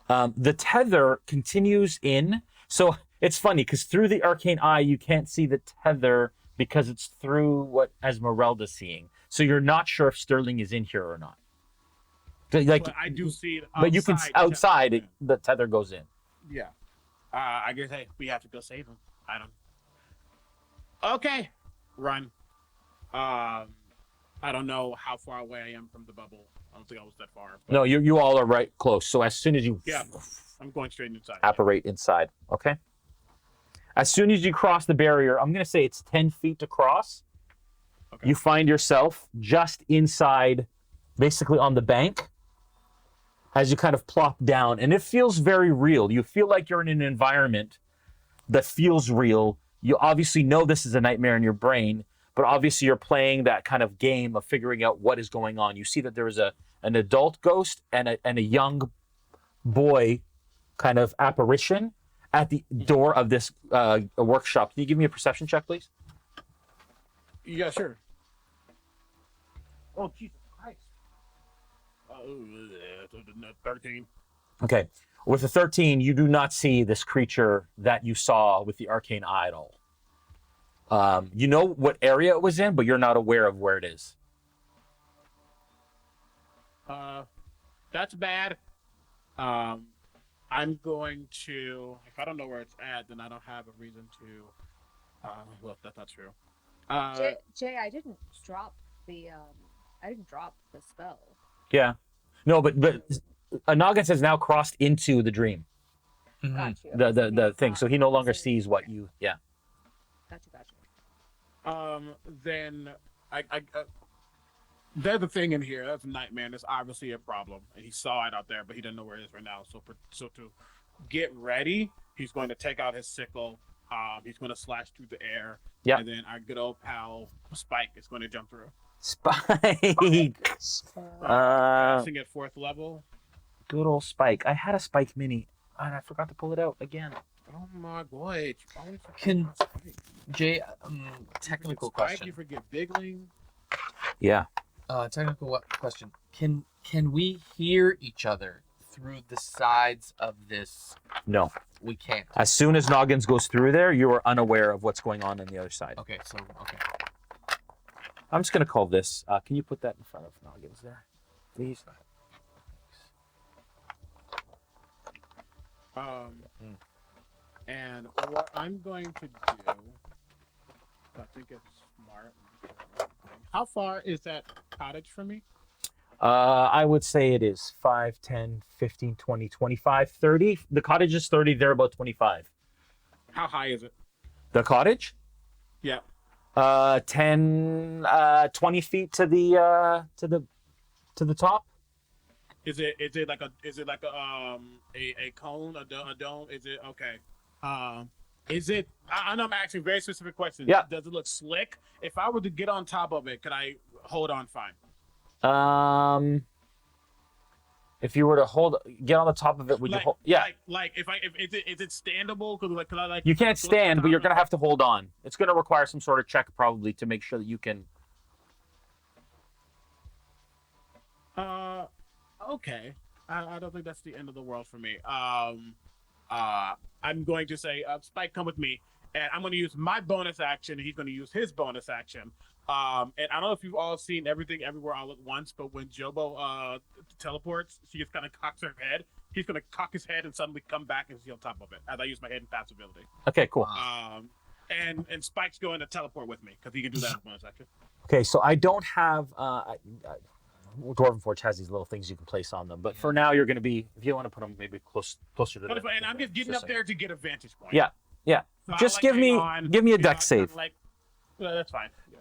the tether continues in. So it's funny because through the arcane eye, you can't see the tether because it's through what Esmeralda's seeing. So you're not sure if Sterling is in here or not. Like, But I do see it outside. but you can outside the tether goes in. Yeah. I guess, hey, we have to go save him. I don't. Okay. Run. I don't know how far away I am from the bubble. I don't think I was that far. But No, you all are right close. So as soon as you Yeah. I'm going straight inside. apparate inside, okay? As soon as you cross the barrier, I'm going to say it's 10 feet to cross. Okay. You find yourself just inside, basically on the bank, as you kind of plop down. And it feels very real. You feel like you're in an environment that feels real. You obviously know this is a nightmare in your brain, but obviously you're playing that kind of game of figuring out what is going on. You see that there is a an adult ghost and a young boy kind of apparition at the door of this workshop. Can you give me a perception check, please? Yeah, sure. Oh, Jesus Christ. 13. Okay. With a 13, you do not see this creature that you saw with the arcane eye at all. You know what area it was in, but you're not aware of where it is. That's bad. I'm going to, if I don't know where it's at, then I don't have a reason to, well, that's not true. Jay, I didn't drop the spell. Yeah. No, but Noggins has now crossed into the dream. Got you. The thing. So he no longer sees what you, yeah. Gotcha. Then there's a thing in here. That's a nightmare. There's obviously a problem, and he saw it out there, but he doesn't know where it is right now. So to get ready, he's going to take out his sickle. He's going to slash through the air. Yeah. And then our good old pal Spike is going to jump through. Spike. Passing at 4th level. Good old Spike. I had a Spike mini, and I forgot to pull it out again. Oh my boy! Can Jay? Technical Spike, question. you forget Bigling. Yeah. Technical question. Can we hear each other through the sides of this? No. We can't. As soon as Noggins goes through there, you are unaware of what's going on the other side. Okay. So okay. I'm just going to call this. Can you put that in front of Noggins there, please? And what I'm going to do, I think it's smart. How far is that cottage from me? I would say it is 5, 10, 15, 20, 25, 30. The cottage is 30. They're about 25. How high is it? The cottage? Yeah. 10, 20 feet to the top. Is it like a cone, a dome? Is it okay? Is it? I know I'm asking very specific questions. Yeah. Does it look slick? If I were to get on top of it, could I hold on fine? If you were to get on the top of it, would you hold? Yeah. If is it standable? Could I You can't stand, but you're gonna have to hold on. It's gonna require some sort of check probably to make sure that you can. Okay. I don't think that's the end of the world for me. I'm going to say, Spike, come with me, and I'm going to use my bonus action, and he's going to use his bonus action. And I don't know if you've all seen Everything Everywhere All at Once, but when Jobo teleports, she just kind of cocks her head. He's going to cock his head and suddenly come back and see on top of it as I use my hidden passive ability. Okay, cool. And Spike's going to teleport with me because he can do that as bonus action. Okay, so I don't have. Dwarven Forge has these little things you can place on them, but for now you're going to be. If you want to put them maybe closer to the. And I'm just getting up there to get a vantage point. Yeah. So just give me a deck save. That's fine. Yeah.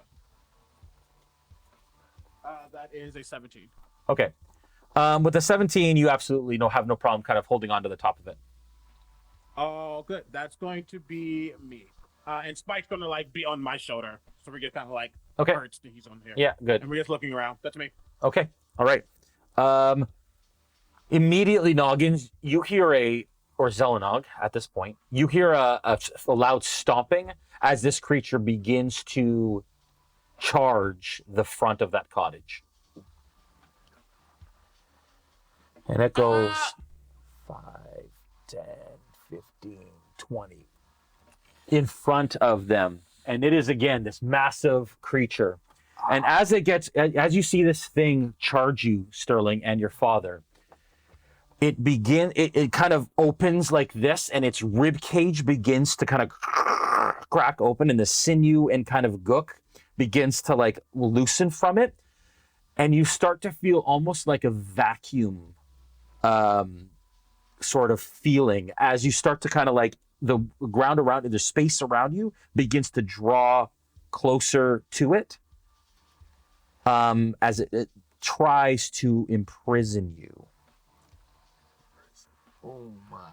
That is a 17. Okay. With the 17, you absolutely have no problem kind of holding on to the top of it. Oh, good. That's going to be me. And Spike's going to be on my shoulder, so we get kind of perched that he's on here. Yeah, good. And we're just looking around. That's me. Okay. All right. Immediately, Noggins, you hear or Zelenog at this point, you hear a loud stomping as this creature begins to charge the front of that cottage. And it goes 5, 10, 15, 20 in front of them. And it is, again, this massive creature. And as you see this thing charge you, Sterling, and your father, it kind of opens like this, and its rib cage begins to kind of crack open, and the sinew and kind of gook begins to loosen from it. And you start to feel almost like a vacuum sort of feeling as you start to kind of the ground around, the space around you begins to draw closer to it. As it tries to imprison you. Oh my.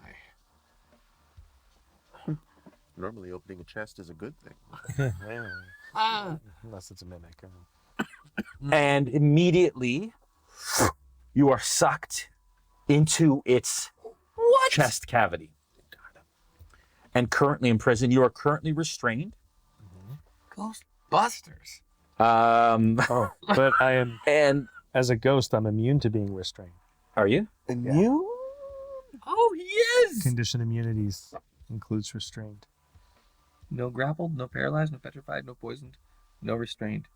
Normally opening a chest is a good thing. Unless it's a mimic. And immediately, you are sucked into its chest cavity. And currently in prison, you are currently restrained. Ghostbusters. Oh, but I am, And as a ghost, I'm immune to being restrained. are you? Immune? Oh, he is. Condition immunities includes restrained. No grappled, no paralyzed, no petrified, no poisoned, no restrained.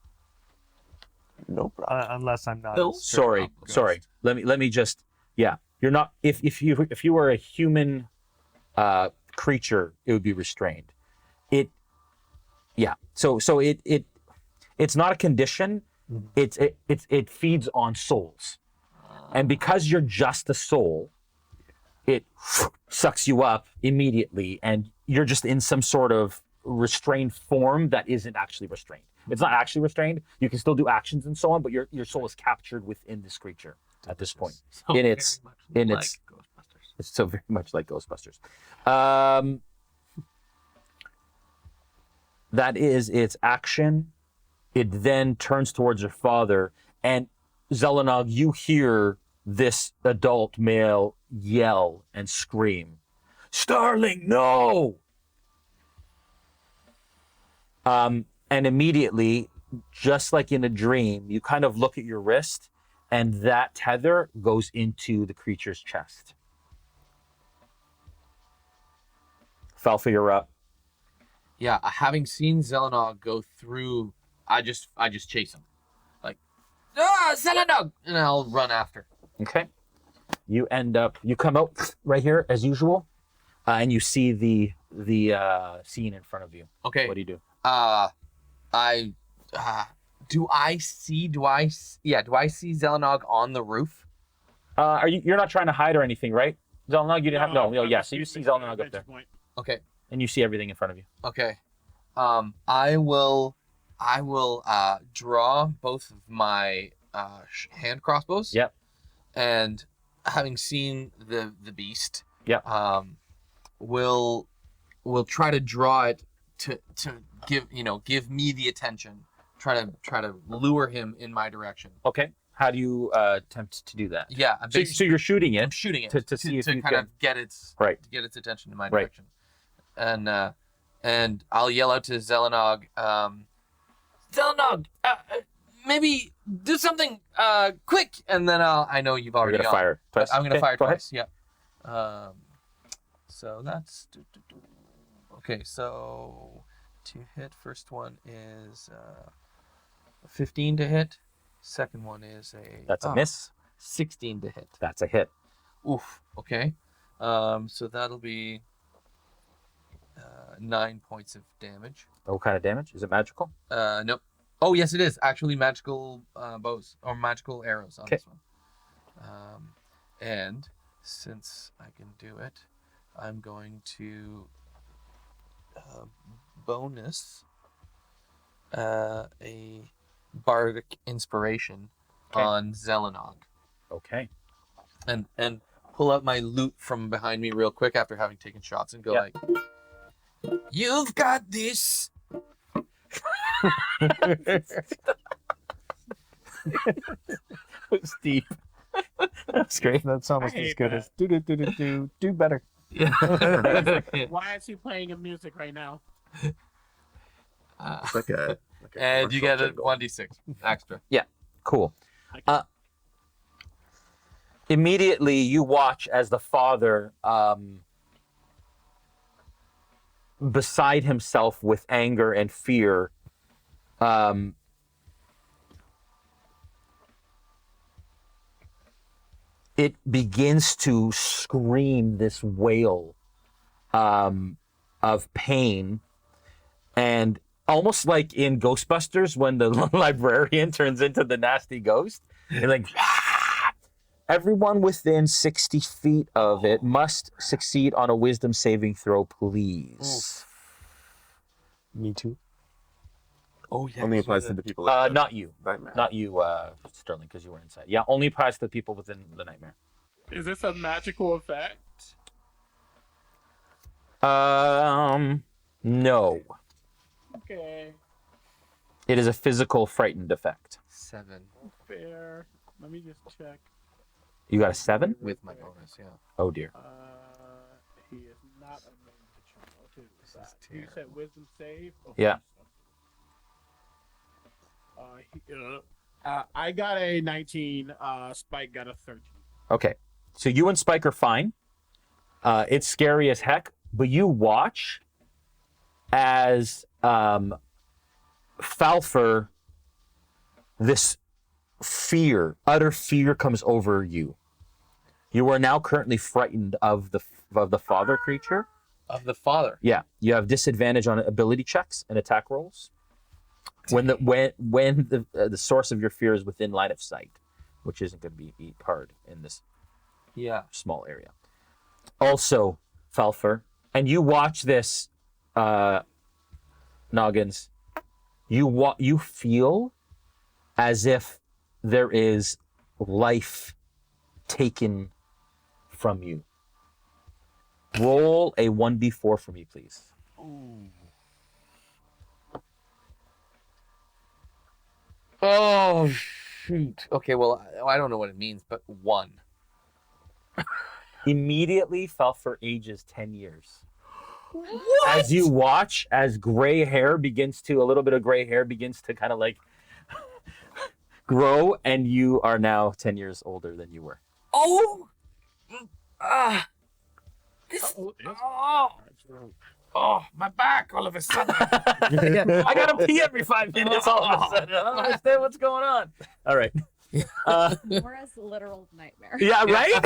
No problem. Unless I'm not. Oh, a straight Sorry. up ghost. Let me just. Yeah, you're not. If you were a human creature, it would be restrained. So it's not a condition. It feeds on souls, and because you're just a soul, it sucks you up immediately, and you're just in some sort of restrained form that isn't actually restrained. It's not actually restrained. You can still do actions and so on, but your soul is captured within this creature at this point. It's so very much like Ghostbusters. That is its action. It then turns towards your father, and Zelenog, you hear this adult male yell and scream, "Starling, no!" And immediately, just like in a dream, you kind of look at your wrist, and that tether goes into the creature's chest. Falfa, you're up. Yeah, having seen Zelenog go through, I just chase him, like, Zelenog, and I'll run after. Okay. You come out right here as usual, and you see the scene in front of you. Okay. What do you do? Do I see Zelenog on the roof? You're not trying to hide or anything, right? Zelenog, you didn't have no. Yeah. So you see Zelenog up there, Okay. and you see everything in front of you. Okay. I will draw both of my hand crossbows. Yep. And having seen the beast, Yep. will try to draw it to give me the attention. Try to lure him in my direction. Okay. How do you attempt to do that? Yeah. So you're shooting it. I'm shooting it to see if you kind can of get its attention in my Right. direction. And I'll yell out to Zelenog, Zelenog, maybe do something quick, and then I know you've already You're gonna fire twice. I'm gonna Okay, fire go ahead. twice. Yeah. So that's okay. So to hit, first one is 15 to hit. Second one is That's a miss. 16 to hit. That's a hit. Oof. Okay. So that'll be 9 points of damage. What kind of damage? Is it magical? Nope. Oh, yes, it is actually magical bows or magical arrows on this one. And since I can do it, I'm going to bonus a bardic inspiration on Zelenog, Okay. and pull out my loot from behind me real quick after having taken shots and go like, "You've got this." Steve. That's great. That's almost I as hate good that. as do better. Why is he playing a music right now? It's like a And you get a commercial 1d6 extra. Cool. Immediately, you watch as the father, beside himself with anger and fear, it begins to scream this wail of pain, and almost like in Ghostbusters when the librarian turns into the nasty ghost, and like everyone within 60 feet of it must succeed on a wisdom saving throw, please. Me too. Oh yeah. only applies to the people. Not you, Nightmare. not you, Sterling, because you were inside. Yeah, only applies to the people within the nightmare. Is this a magical effect? No. Okay. It is a physical frightened effect. 7. Fair. Let me just check. You got a 7? with my bonus. Yeah. Oh dear. He is not immune to channel. This is You said terrible. wisdom save? Oh, Yeah. I got a 19. Spike got a 13. Okay. So you and Spike are fine. It's scary as heck, but you watch as Falfer, this fear, utter fear comes over you. You are now currently frightened of the father creature. Of the father. Yeah, you have disadvantage on ability checks and attack rolls when the source of your fear is within line of sight, which isn't going to be hard in this small area. Also, Falfer, and you watch this, Noggins. You feel as if there is life taken from you. Roll a 1d4 for me, please. Oh shoot. Okay, well I don't know what it means, but 1. Immediately, Falfer ages 10 years. What? As you watch, as a little bit of gray hair begins to kind of like grow, and you are now 10 years older than you were. Oh. Oh, my back all of a sudden. I gotta pee every 5 minutes all of a sudden. I don't understand what's going on. All right. Mora's literal nightmare. Yeah, right?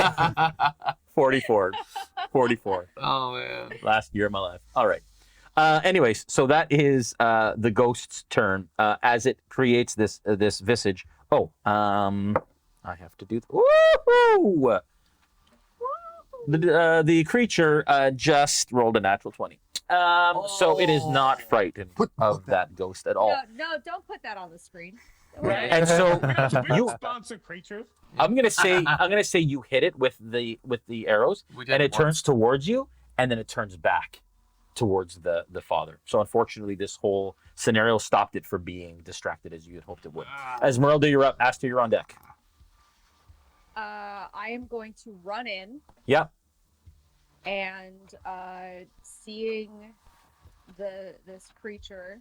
44. Oh man. Last year of my life. All right. Anyways, so that is the ghost's turn as it creates this visage. Oh, I have to do. Woohoo! The creature just rolled a natural 20. So it is not frightened of that ghost at all. No, don't put that on the screen. And so you, Sponsor creatures. I'm gonna say you hit it with the arrows, and it turns towards you, and then it turns back towards the father. So unfortunately, this whole scenario stopped it from being distracted as you had hoped it would. Esmeralda, you're up. Aster, you're on deck. I am going to run in. Yeah. And seeing this creature.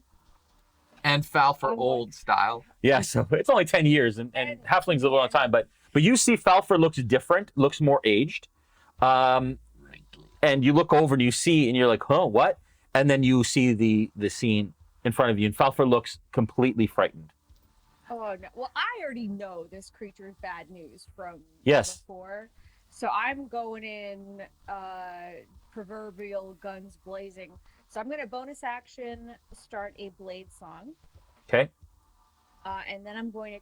And Falfer old style. Yeah, so it's only 10 years, and halfling's a long time, but you see Falfer looks different, looks more aged. And you look over and you see, and you're like, huh, what? And then you see the scene in front of you, and Falfer looks completely frightened. Oh no! Well, I already know this creature's bad news from before, so I'm going in proverbial guns blazing. So I'm gonna bonus action start a blade song. Okay. And then I'm going to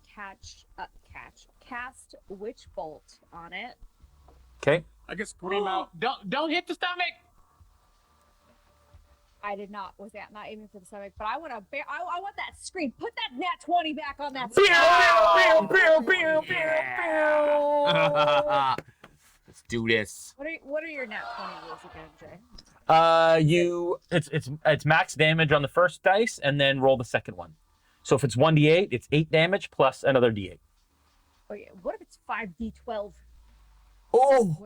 cast Witch Bolt on it. Okay. I can scream out, don't hit the stomach. I did not. Was that not aiming for the stomach? But I want to. I want that screen. Put that nat 20 back on that. Let's do this. What are your nat 20 rules again, Jay? It's max damage on the first dice, and then roll the second one. So if it's 1d8, it's 8 damage plus another d8. Okay. What if it's 5d12? Oh.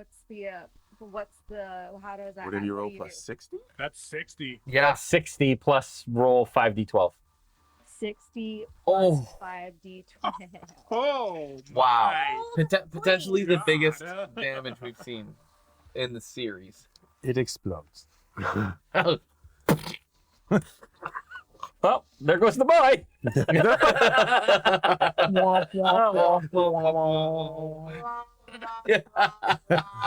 How does that? What did you roll plus 60? That's 60. Yeah. 60 plus roll 5d12. 60 plus 5d12. Oh, Wow. my. Potentially the God. biggest damage we've seen in the series. It explodes. Well, there goes the boy.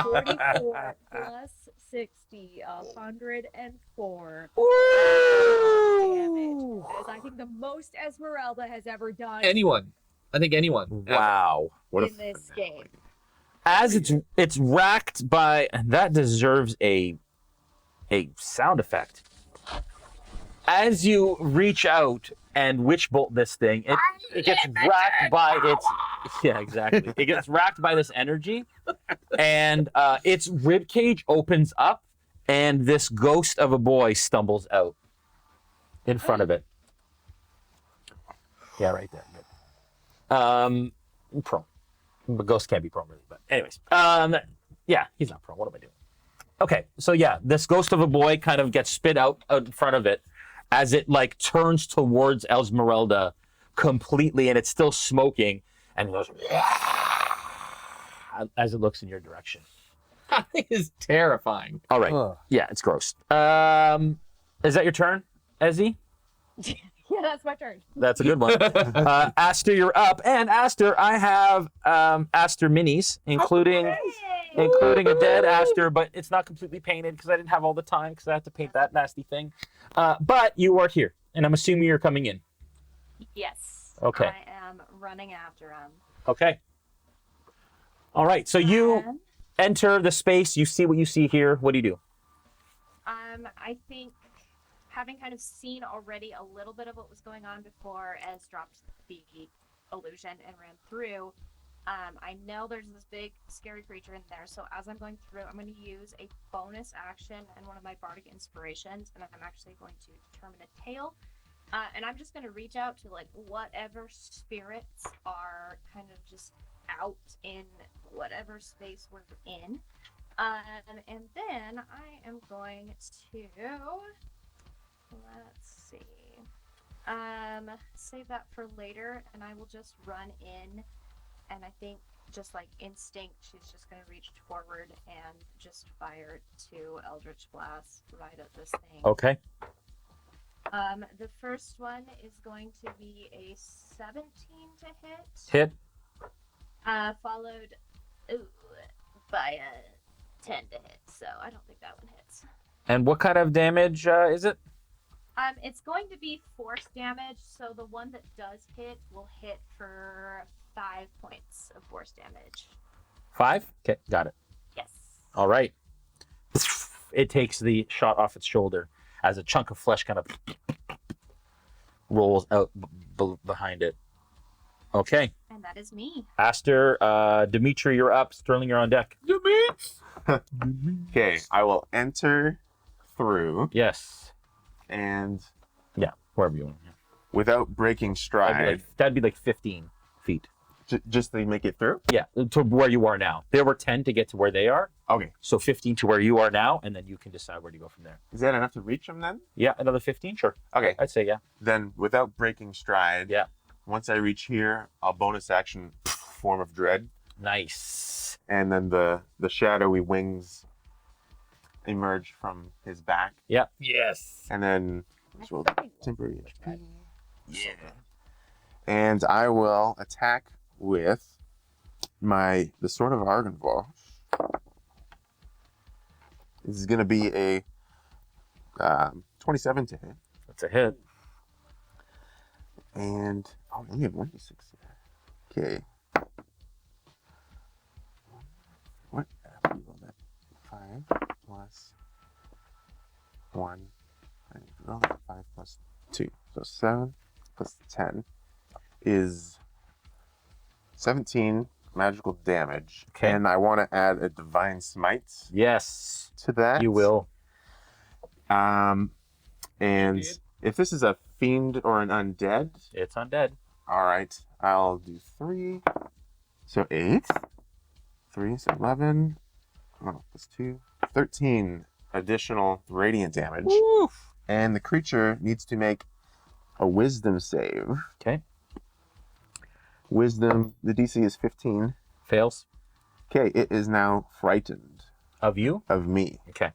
44 plus 60, 104 damage. That is, I think, the most Esmeralda has ever done Anyone. I think anyone. Wow. in this game. As it's racked by, that deserves a sound effect. As you reach out and witch bolt this thing, it gets racked by its exactly. It gets racked by this energy, and its rib cage opens up, and this ghost of a boy stumbles out in front of it. Yeah, right there. Good. Prone. But Ghost can't be prone really. But anyways, yeah, he's not prone. What am I doing? Okay, so yeah, this ghost of a boy kind of gets spit out in front of it as it like turns towards Esmeralda completely, and it's still smoking, and it goes as it looks in your direction. That is terrifying. All right, Ugh. yeah, it's gross. Is that your turn, Ezzy? Yeah, that's my turn. That's a good one. Aster, you're up, and Aster, I have Aster minis, including a dead Aster, but it's not completely painted because I didn't have all the time because I had to paint that nasty thing. But you are here, and I'm assuming you're coming in. Yes. Okay. I am running after him. Okay. All right. So you And, enter the space. You see what you see here. What do you do? I think, having kind of seen already a little bit of what was going on before Ez dropped the illusion and ran through, I know there's this big scary creature in there, so as I'm going through, I'm going to use a bonus action and one of my bardic inspirations, and I'm actually going to determine a tale. And I'm just going to reach out to like whatever spirits are kind of just out in whatever space we're in. And then I am going to, let's see, save that for later, and I will just run in, and I think just like instinct, she's just going to reach forward and just fire 2 Eldritch Blasts right at this thing. Okay. The first one is going to be a 17 to hit. Hit. Followed by a 10 to hit, so I don't think that one hits. And what kind of damage is it? It's going to be force damage, so the one that does hit will hit for 5 points of force damage. 5? Okay, got it. Yes. All right. It takes the shot off its shoulder as a chunk of flesh kind of rolls out behind it. Okay. And that is me. Aster, Dimitri, you're up. Sterling, you're on deck. Okay, I will enter through Yes. and Yeah, wherever you want. Yeah. without breaking stride, That'd be like 15 feet. just to make it through. Yeah, to where you are now. There were 10 to get to where they are, Okay, so 15 to where you are now, and then you can decide where to go from there. is that enough to reach him then? Yeah, another 15? Sure. Okay, I'd say yeah. then without breaking stride, Yeah. once I reach here, I'll bonus action Form of Dread, Nice. and then the shadowy wings emerge from his back, Yes. and then this will temporary HP. Yeah. And I will attack with the Sword of Argynvor. This is going to be a 27 to hit. That's a hit. And, oh, we have 1d6 there. Okay. What? Roll that. 5 plus 1. I roll that 5 plus 2. So 7 plus 10 is 17 magical damage. Okay. And I want to add a Divine Smite Yes, to that. you will. And did? if this is a fiend or an undead, It's undead. all right, I'll do 3. So 8. 3, so 11. Oh, plus 2. 13 additional radiant damage. Woof. And the creature needs to make a wisdom save. Okay. Wisdom, the DC is 15. Fails. Okay, it is now frightened Of you? of me. Okay.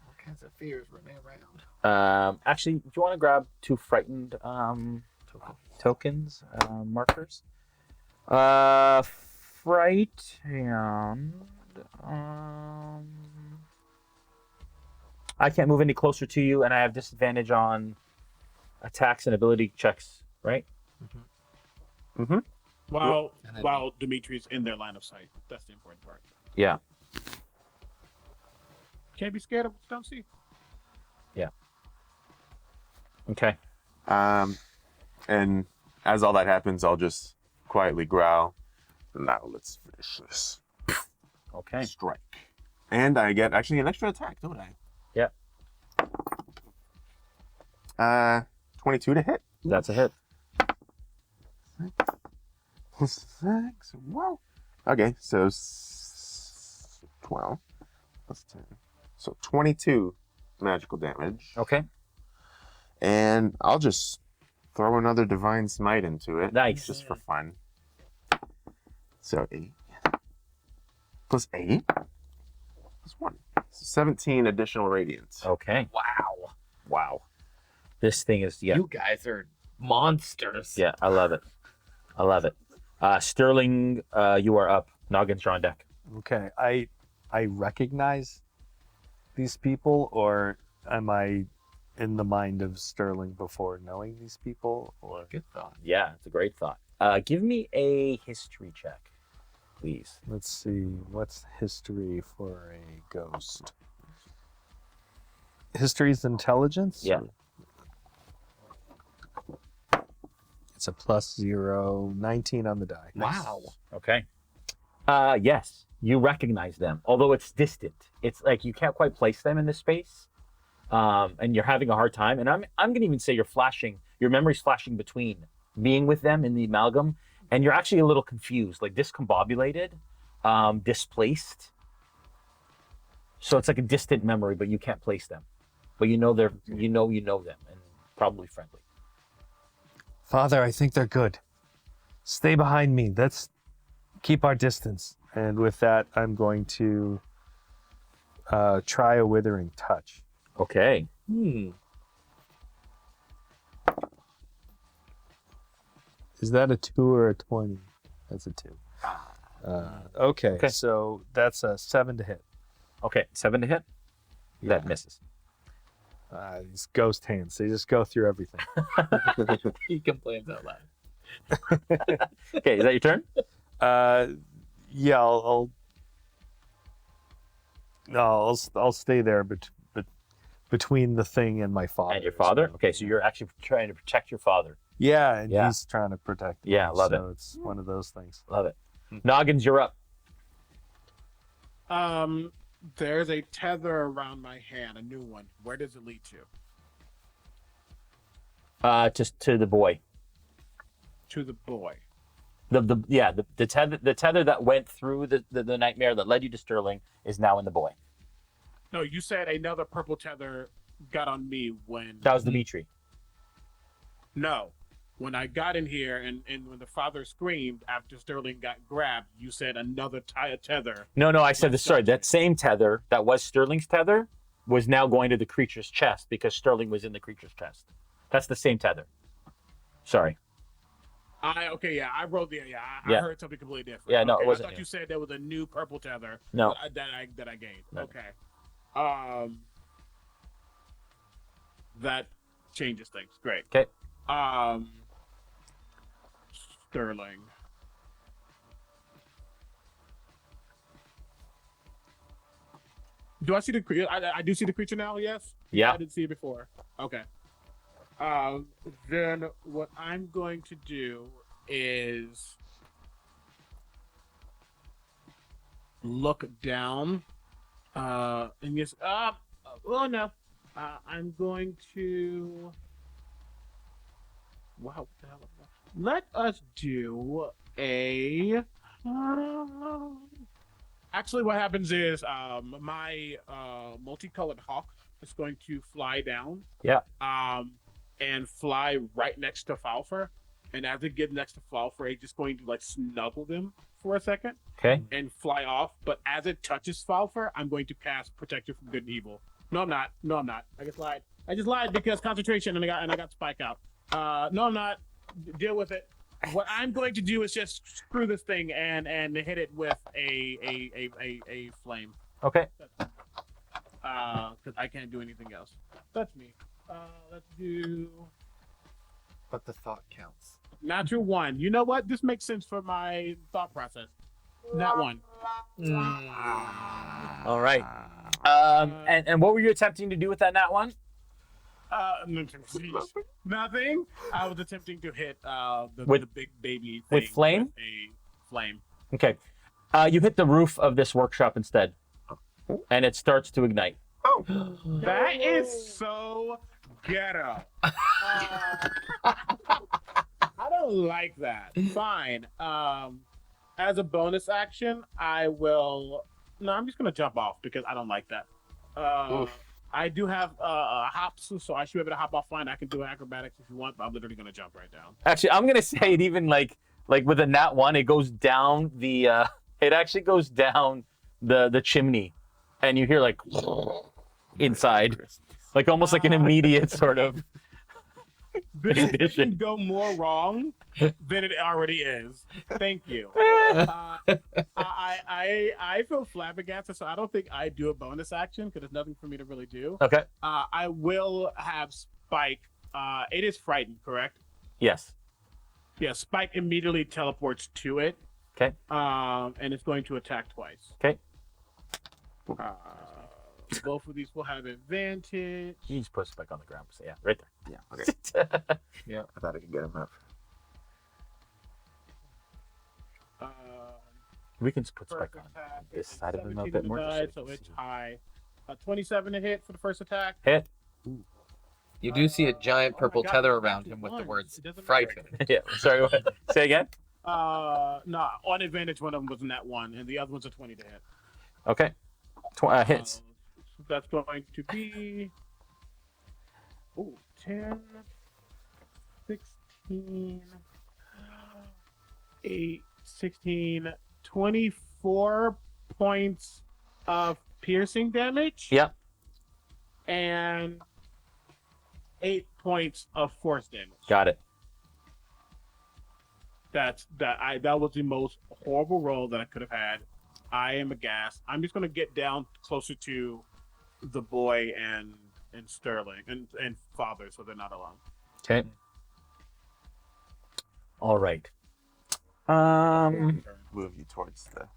All kinds of fears running around. Actually, do you want to grab 2 frightened tokens, markers? Frightened. I can't move any closer to you, and I have disadvantage on attacks and ability checks, right? Mm-hmm. While Dimitri's in their line of sight. That's the important part. Yeah. Can't be scared of what you don't see. Okay. And as all that happens, I'll just quietly growl. Now let's finish this. Okay. Strike. And I get actually an extra attack, don't I? Yeah. 22 to hit. That's a hit. Plus 6. Whoa. Okay, so 12 plus 10. So 22 magical damage. Okay. And I'll just throw another Divine Smite into it. Nice. Just for fun. So 8. Plus 8. Plus 1. So 17 additional radiance. Okay. Wow. Wow. This thing is You guys are monsters. Yeah, I love it. I love it. Sterling, you are up. Noggin's on deck. Okay, I recognize these people, or am I in the mind of Sterling before knowing these people? Or Good thought. Yeah, it's a great thought. Give me a history check, please. let's see, what's history for a ghost? History's intelligence? Yeah. It's a +0, 19 on the die. Wow. Okay. Yes, you recognize them, although it's distant. It's like you can't quite place them in this space, and you're having a hard time. And I'm gonna even say your memory's flashing between being with them in the amalgam, and you're actually a little confused, like discombobulated, displaced. So it's like a distant memory, but you can't place them. But you know them, and probably friendly. Father, I think they're good. Stay behind me. Let's keep our distance. And with that, I'm going to try a Withering Touch. Okay. Is that a 2 or a 20? That's a 2. Okay, so that's a 7 to hit. Okay, 7 to hit. That misses. These ghost hands, they just go through everything. He complains out loud. Okay, is that your turn? Yeah, I'll stay there, but between the thing and my father. And your father? Okay, so you're actually trying to protect your father. Yeah, and Yeah. he's trying to protect me. Yeah, love it. So it's one of those things. Love it. Noggins, you're up. There's a tether around my hand, a new one. Where does it lead to? Just to the boy. To the boy. The tether that went through the nightmare that led you to Sterling is now in the boy. No, you said another purple tether got on me when... That was Dimitri. No. When I got in here and when the father screamed after Sterling got grabbed, you said another tether. No, I said this. Sorry, that same tether that was Sterling's tether was now going to the creature's chest because Sterling was in the creature's chest. That's the same tether. Sorry. I wrote the I Yeah. heard something completely different. Yeah, no, Okay, it wasn't I thought you. you said there was a new purple tether. No. that I gained. No. Okay. That changes things. Great. Okay. Sterling. Do I see the creature? I do see the creature now. Yes. Yeah. I didn't see it before. Okay. Then what I'm going to do is look down. And yes. Oh no. I'm going to. Wow. What the hell? Let us do a. Actually, what happens is my multicolored hawk is going to fly down. Yeah. And fly right next to Falfer. And as it gets next to Falfer, it's just going to like snuggle them for a second Okay. and fly off. But as it touches Falfer, I'm going to cast Protect You from Good and Evil. No, I'm not. I just lied. I just lied because concentration and I got Spike out. No, I'm not. Deal with it. What I'm going to do is just screw this thing and hit it with a flame. Okay. Because I can't do anything else. That's me. Let's do But the thought counts. natural 1. You know what? This makes sense for my thought process. Nat 1. All right. And what were you attempting to do with that nat one? Nothing. I was attempting to hit the big baby with thing flame? with a flame. Okay. You hit the roof of this workshop instead, and it starts to ignite. That is so ghetto. I don't like that. Fine. As a bonus action, I will. No, I'm just gonna jump off because I don't like that. I do have hops, so I should be able to hop off fine. I can do acrobatics if you want, but I'm literally gonna jump right down. Actually, I'm gonna say it even like with a nat 1, it goes down the it actually goes down the chimney, and you hear like inside, like almost like an immediate sort of. This can go more wrong than it already is. Thank you. I feel flabbergasted, so I don't think I do a bonus action because there's nothing for me to really do. Okay. I will have Spike. It is frightened, correct? Yes. Yeah, Spike immediately teleports to it. Okay. And it's going to attack twice. Okay. Both of these will have advantage. You just put Spike on the ground. So yeah, right there. Yeah, okay. Yeah, I thought I could get him up. We can just put First Spike on attack this is side of him a 17 bit to more. die, so it's high. 27 to hit for the first attack. Hit. You do see a giant purple God, tether it's around actually him with the one. words It doesn't matter. frightened. Yeah. Sorry. What? Say again. No, on advantage, one of them was in that one, and the other one's a 20 to hit. Okay. Hits. So that's going to be 10, 16, 8, 16, 24 points of piercing damage. Yep. And 8 points of force damage. Got it. That was the most horrible roll that I could have had. I am aghast. I'm just gonna get down closer to the boy and Sterling and father, so they're not alone. Okay. All right. Um. Move you towards the.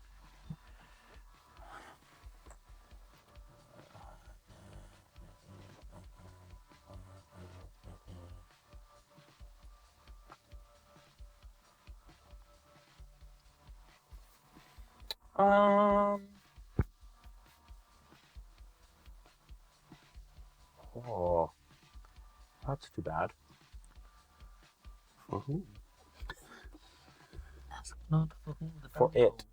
Oh, that's too bad. For who? For it.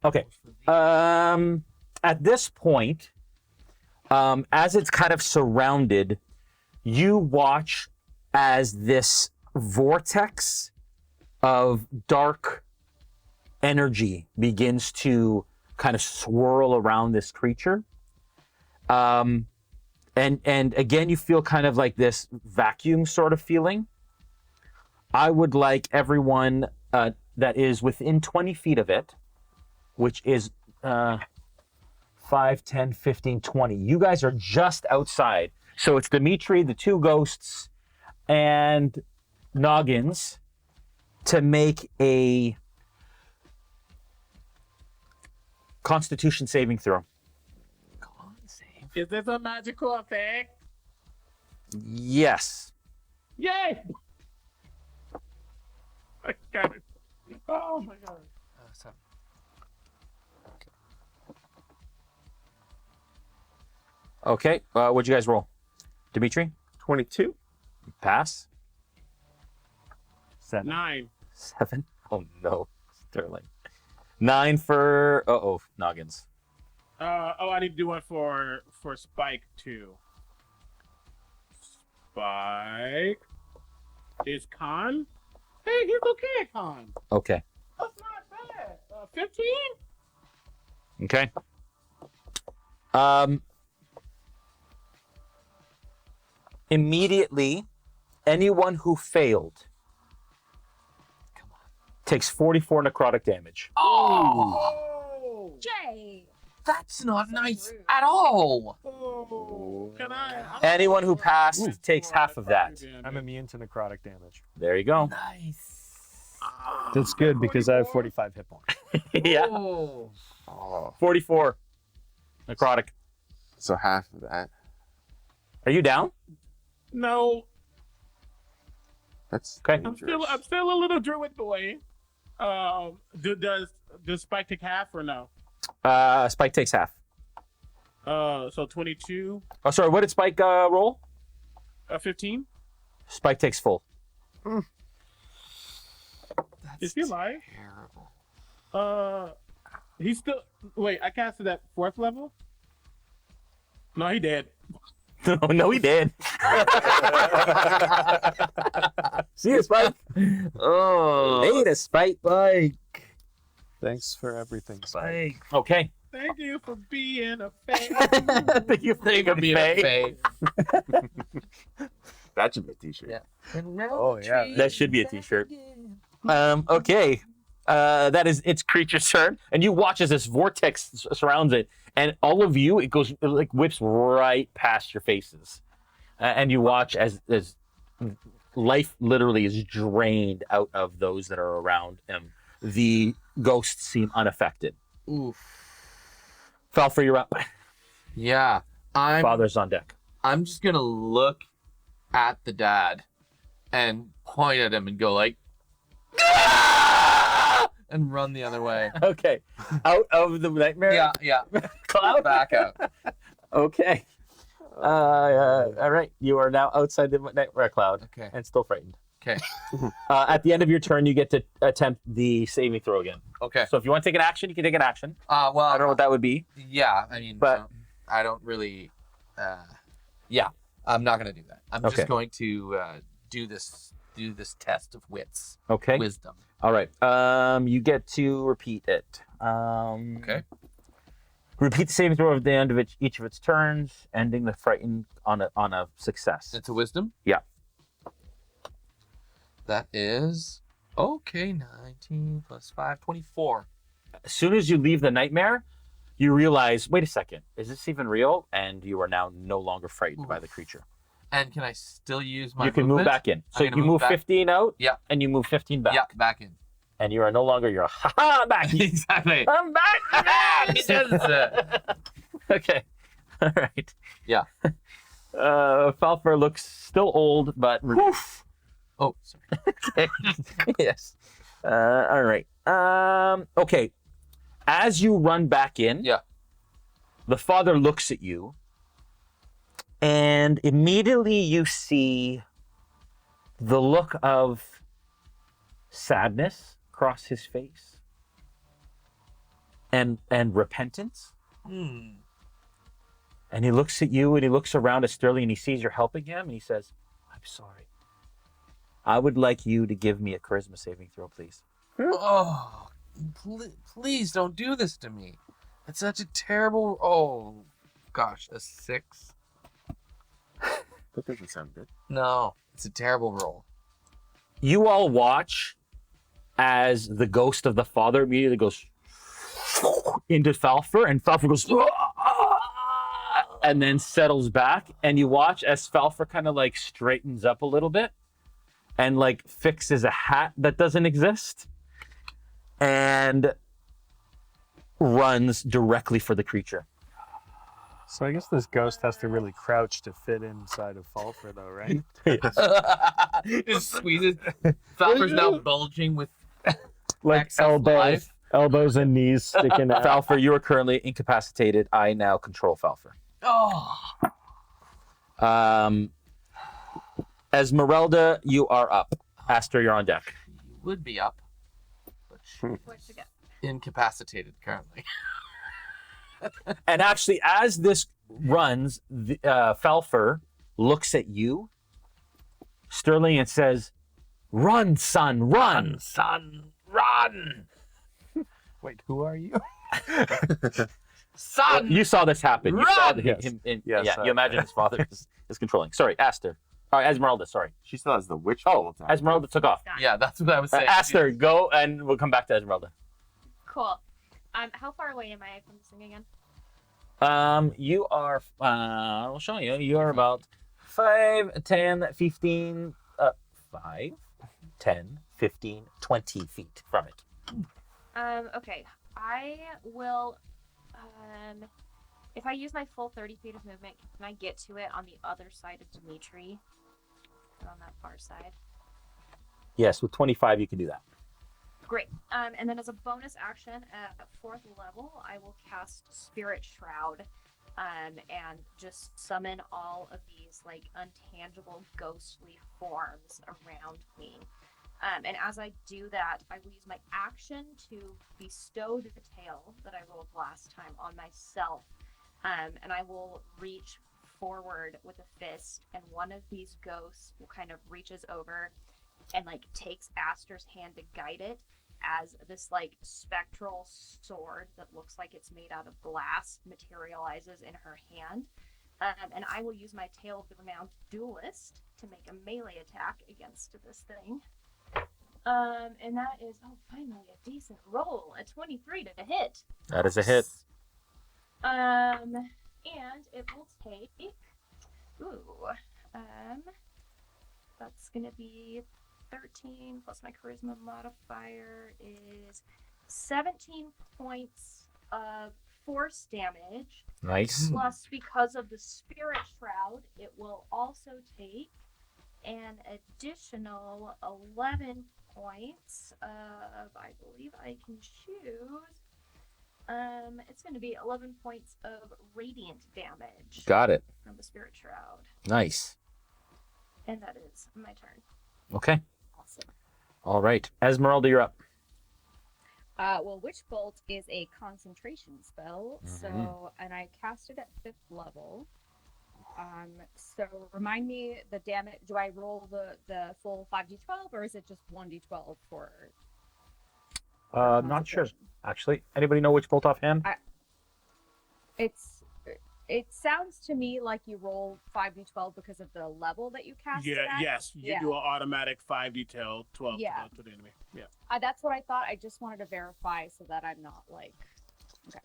Okay. At this point, as it's kind of surrounded, you watch as this vortex of dark energy begins to kind of swirl around this creature. And again, you feel kind of like this vacuum sort of feeling. I would like everyone that is within 20 feet of it, which is 5, 10, 15, 20. You guys are just outside. So it's Dimitri, the two ghosts, and Noggins to make a Constitution saving throw. Is this a magical effect? Yes. Yay! I got it. Oh my god. Okay. What'd you guys roll? Dimitri? 22. Pass. 9. 7. Oh no, Sterling. 9 for Noggins. I need to do one for Spike too. Spike is Con. Hey, he's okay, Con. Okay. That's not bad. 15. Okay. Immediately, anyone who failed takes 44 necrotic damage. Oh! Jay. That's not nice at all. Oh, can I? Anyone who passed takes half of that. I'm immune to necrotic damage. There you go. Nice. That's good because I have 45 hit points. Yeah. Oh. Oh, 44 necrotic. so half of that. Are you down? No, That's Okay. dangerous. I'm still a little druid boy. Does Spike take half or no? Spike takes half. So 22, Oh, sorry. What did Spike roll? 15. Spike takes full. Is he alive? Terrible. He's still. Wait, I casted at 4th level. No, he did. No, he did. See you, Spike. Oh, later, Spike. Thanks for everything, Spike. Okay. Thank you for being a fan. Thank you for being a Fae. That should be a t-shirt. Yeah. Oh, yeah. That should be a t-shirt. Okay. It's creature's turn, and you watch as this vortex surrounds it, and all of you, it like whips right past your faces, and you watch as life literally is drained out of those that are around him. The ghosts seem unaffected. Oof. Falfur, you're up. Yeah. Father's on deck. I'm just gonna look at the dad and point at him and go like, "Ah!" and run the other way. Okay. Out of the nightmare? Yeah. Cloud? Back out. Okay. All right. You are now outside the nightmare cloud. Okay. And still frightened. Okay. At the end of your turn, you get to attempt the saving throw again. Okay. So if you want to take an action, you can take an action. Well, I don't know what that would be. Yeah, I mean, But- I don't really. Yeah, I'm not gonna do that. I'm Okay. just going to do this test of Okay. wisdom. All right. You get to repeat it. Okay. Repeat the saving throw at the end of each of its turns, ending the frightened on a success. It's a wisdom. Yeah. That is okay. 19 plus 5, 24. As soon as you leave the nightmare, you realize, wait a second, is this even real? And you are now no longer frightened by the creature. And can I still use my? You can movement? move back in. So I'm gonna you move back. 15 out. Yeah. And you move 15 back. Yeah, back in. And you are no longer your ha back. Exactly. I'm back. Okay. All right. Yeah. Falfur looks still old, but Oh, sorry. yes. All right. Okay. As you run back in, Yeah. the father looks at you, and immediately you see the look of sadness cross his face and repentance. And he looks at you and he looks around at Sterling and he sees you're helping him and he says, I'm sorry. I would like you to give me a charisma saving throw, please. Oh, please don't do this to me. It's such a terrible. Oh, gosh, a 6. That doesn't sound good. No, it's a terrible roll. You all watch as the ghost of the father immediately goes into Falfur, and Falfur goes and then settles back, and you watch as Falfur kind of like straightens up a little bit and like fixes a hat that doesn't exist and runs directly for the creature. So I guess this ghost has to really crouch to fit inside of Falfur, though, right? Just squeezes. Falfur's now bulging with Like excess life. elbows and knees sticking out. Falfur, you are currently incapacitated. I now control Falfur. Oh, Esmeralda, you are up. Aster, you're on deck. you would be up, but Where'd you get? incapacitated currently. And actually, as this runs, Falfur looks at you, Sterling, and says, "Run, son, run, son, run!" Wait, who are you? Son, You saw this happen. You saw Run! him. Yes, You imagine his father is controlling. Sorry, Aster. All right, Esmeralda. Sorry. She still has the witch Oh, full time. Esmeralda took off. yeah, that's what I was saying. Aster, go, and we'll come back to Esmeralda. Cool. How far away am I from this thing again? You are. I'll show you. You are about 5, 10, 15. 5, 10, 15, 20 feet from it. Okay. I will. If I use my full 30 feet of movement, can I get to it on the other side of Dimitri? On that far side. Yes, with 25, you can do that. Great. And then as a bonus action at 4th level, I will cast Spirit Shroud, and just summon all of these like untangible ghostly forms around me. And as I do that, I will use my action to bestow the tail that I rolled last time on myself. And I will reach forward with a fist, and one of these ghosts will kind of reaches over and like takes Aster's hand to guide it as this like spectral sword that looks like it's made out of glass materializes in her hand. And I will use my Tale of the Renowned Duelist to make a melee attack against this thing. And that is, finally a decent roll, a 23 to hit. That is a hit. And it will take, that's gonna be 13 plus my charisma modifier is 17 points of force damage. Nice. Plus, because of the spirit shroud, it will also take an additional 11 points of, I believe I can choose. It's going to be 11 points of radiant damage. Got it. From the spirit shroud. Nice. And that is my turn. Okay. Awesome. All right. Esmeralda, you're up. Well, Witch Bolt is a concentration spell, so and I cast it at 5th level. So remind me the damage. Do I roll the full 5d12 or is it just 1d12 for? Not sure. Actually, anybody know which bolt offhand? It sounds to me like you roll 5d12 because of the level that you cast it at. Yes. You do an automatic 5d12 12 Yeah. to the enemy. Yeah. That's what I thought. I just wanted to verify so that I'm not like. Okay.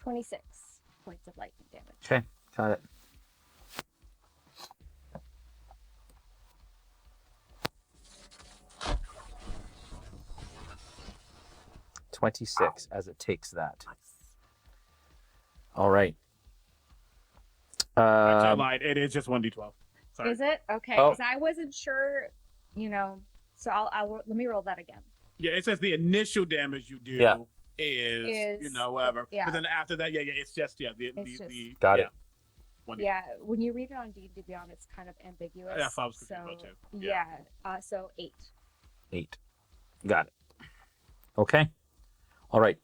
26 points of lightning damage. Okay, got it. $26 as it takes that. All right. I lied. It is just 1d12. Sorry. Is it? Okay, Oh. because I wasn't sure, so I'll let me roll that again. Yeah, it says the initial damage you do is whatever. Yeah. But then after that, it's just Got it. Yeah, when you read it on D&D Beyond, it's kind of ambiguous. That's what I was confused about too. Yeah. So 8. 8. Got it. Okay. All right.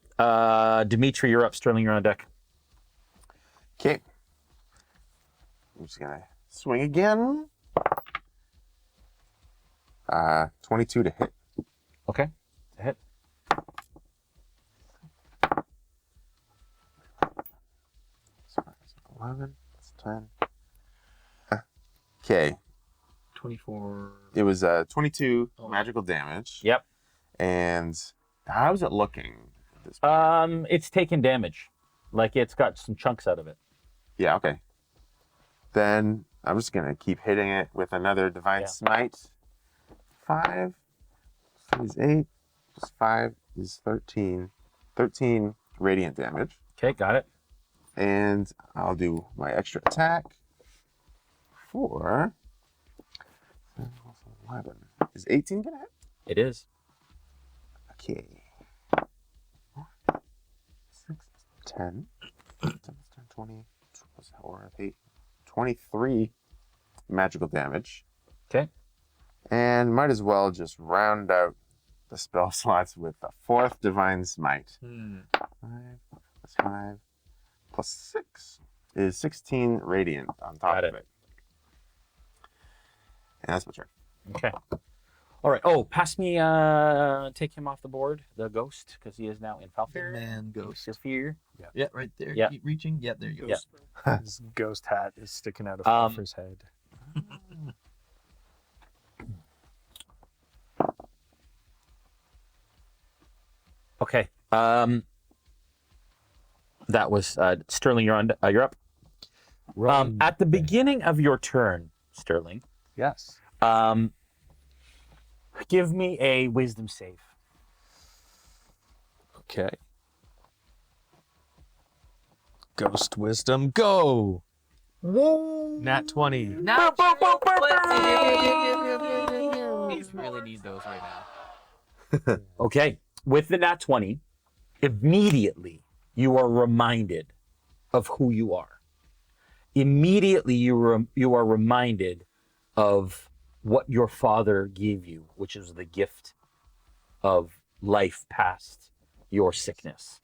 Dimitri, you're up. Sterling, you're on deck. Okay. I'm just gonna swing again. 22 to hit. Okay. To hit. Sorry, 11. That's 10. Okay. 24. It was 22 magical damage. Yep. And how's it looking at this point? It's taken damage. Like it's got some chunks out of it. Yeah, okay. Then I'm just gonna keep hitting it with another divine smite. 5 is 8 plus 5 is 13. 13 radiant damage. Okay, got it. And I'll do my extra attack for 11. Is 18 gonna hit? It is. Okay. 6, 10, 20, plus 4, 8, 23 magical damage. Okay. And might as well just round out the spell slots with a 4th divine smite. 5 plus 5 plus 6 is 16 radiant on top of it. And that's my turn. Okay. All right. Oh, pass me. Take him off the board, the ghost, because he is now in Falfir. Man, ghost. Fear. Yeah, right there. Yeah. Keep reaching. Yeah, there you go. Yeah. His ghost hat is sticking out of Falfir's head. Okay. That was Sterling. You're on. You're up. At the beginning of your turn, Sterling. Yes. Give me a wisdom save. Okay. Ghost wisdom, go! Nat 20. Now, these really need those right now. Okay. With the nat 20, immediately you are reminded of who you are. Immediately, you are reminded of what your father gave you, which is the gift of life past your sickness,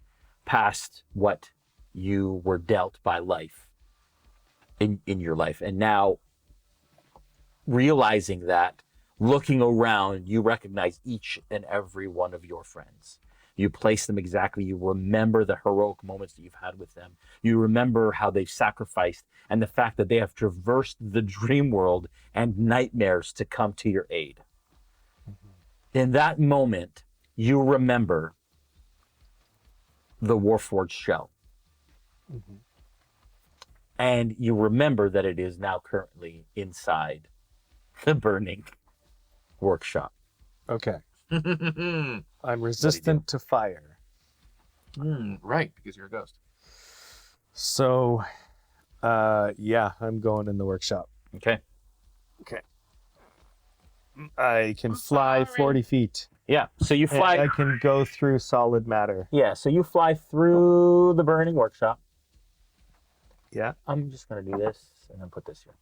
past what you were dealt by life in your life. And now, realizing that, looking around, you recognize each and every one of your friends. You place them exactly. You remember the heroic moments that you've had with them. You remember how they've sacrificed and the fact that they have traversed the dream world and nightmares to come to your aid. In that moment, you remember the Warforged shell. And you remember that it is now currently inside the burning workshop. Okay. I'm resistant to fire. Right, because you're a ghost. So, yeah, I'm going in the workshop. Okay. I can fly 40 feet. Yeah. So you And fly. I can go through solid matter. Yeah. So you fly through the burning workshop. Yeah. I'm just going to do this and then put this here.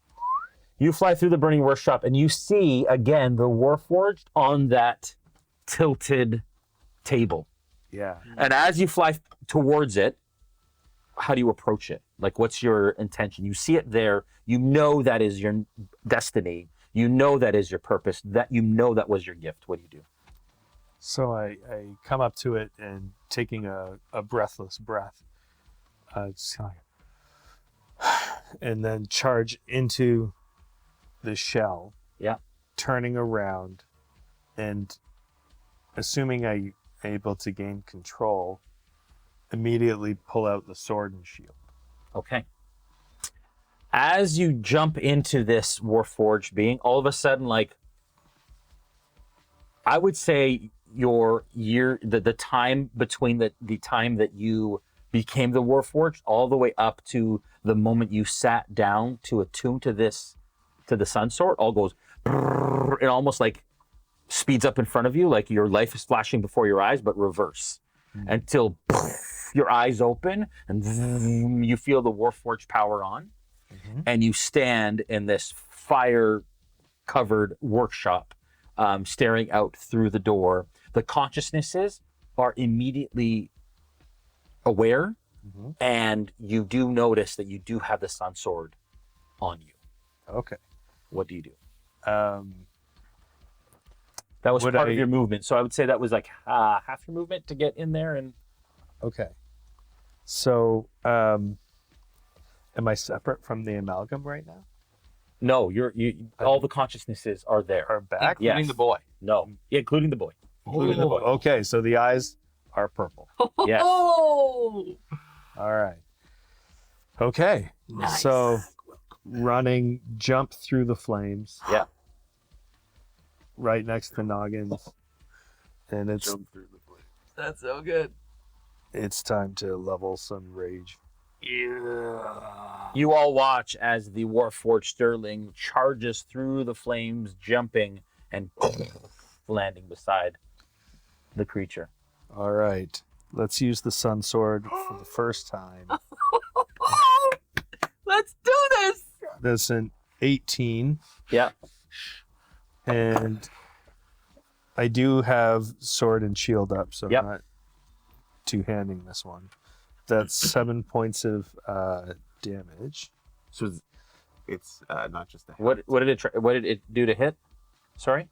You fly through the burning workshop and you see again the Warforged on that tilted table. Yeah. And as you fly towards it, how do you approach it? Like, what's your intention? You see it there. You know that is your destiny. You know that is your purpose. That you know that was your gift. What do you do? So I come up to it and taking a breathless breath, just kind of and then charge into the shell. Yeah. Turning around and assuming I'm able to gain control, immediately pull out the sword and shield. Okay. As you jump into this Warforged being, all of a sudden, like, I would say the time between the time that you became the Warforged all the way up to the moment you sat down to attune to the Sun Sword, all goes, it almost like speeds up in front of you, like your life is flashing before your eyes, but reverse, until your eyes open and you feel the Warforged power on, and you stand in this fire-covered workshop, staring out through the door. The consciousnesses are immediately aware, and you do notice that you do have the Sun Sword on you. Okay. What do you do? That Um, was would part of I- your movement, so I would say that was like half your movement to get in there. And Okay. So, am I separate from the amalgam right now? no, all the consciousnesses are there. Are back? Yeah. Including the boy. No, including the boy. Including the boy. Okay, so the eyes are purple. Yes. Oh! All right. Okay. Nice. So, running, jump through the flames. Yeah. Right next to Noggins. And it's That's so good. it's time to level some rage. You all watch as the Warforged Sterling charges through the flames, jumping and landing beside the creature. All right. Let's use the Sun Sword for the first time. Let's do this! That's an 18. Yeah. And I do have sword and shield up, so Yep. I'm not two-handing this one. That's 7 points of damage. So it's not just the What did it do to hit? Sorry?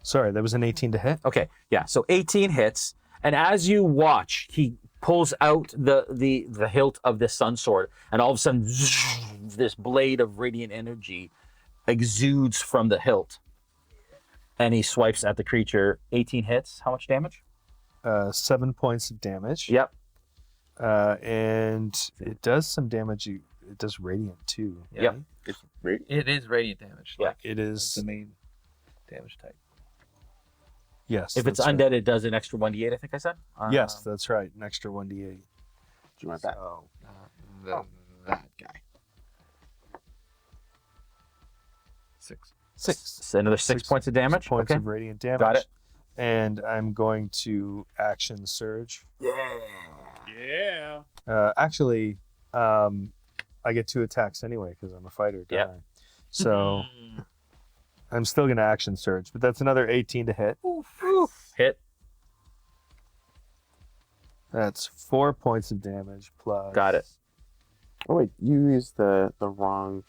Sorry, that was an 18 to hit. Okay, yeah. So 18 hits, and as you watch, he pulls out the hilt of this Sun Sword, and all of a sudden, this blade of radiant energy exudes from the hilt, and he swipes at the creature. 18 hits. How much damage? 7 points of damage. Yep. And it does some damage. It does radiant too. Yep. right? It's great. It is radiant damage. Yeah. Like, It it's is. the main damage type. Yes. If it's that's undead, it does an extra 1d8, I think I said. Right. Yes, that's right. An extra 1d8. Do you want that? So, That guy. 6. 6. So another 6 points of damage. Points Okay. of radiant damage. Got it. And I'm going to action surge. Yeah. Yeah. Actually, I get 2 attacks anyway because I'm a fighter. Don't Yep. I? So I'm still going to action surge, but that's another 18 to hit. Hit. That's 4 points of damage plus. Got it. Oh wait, you used the wrong.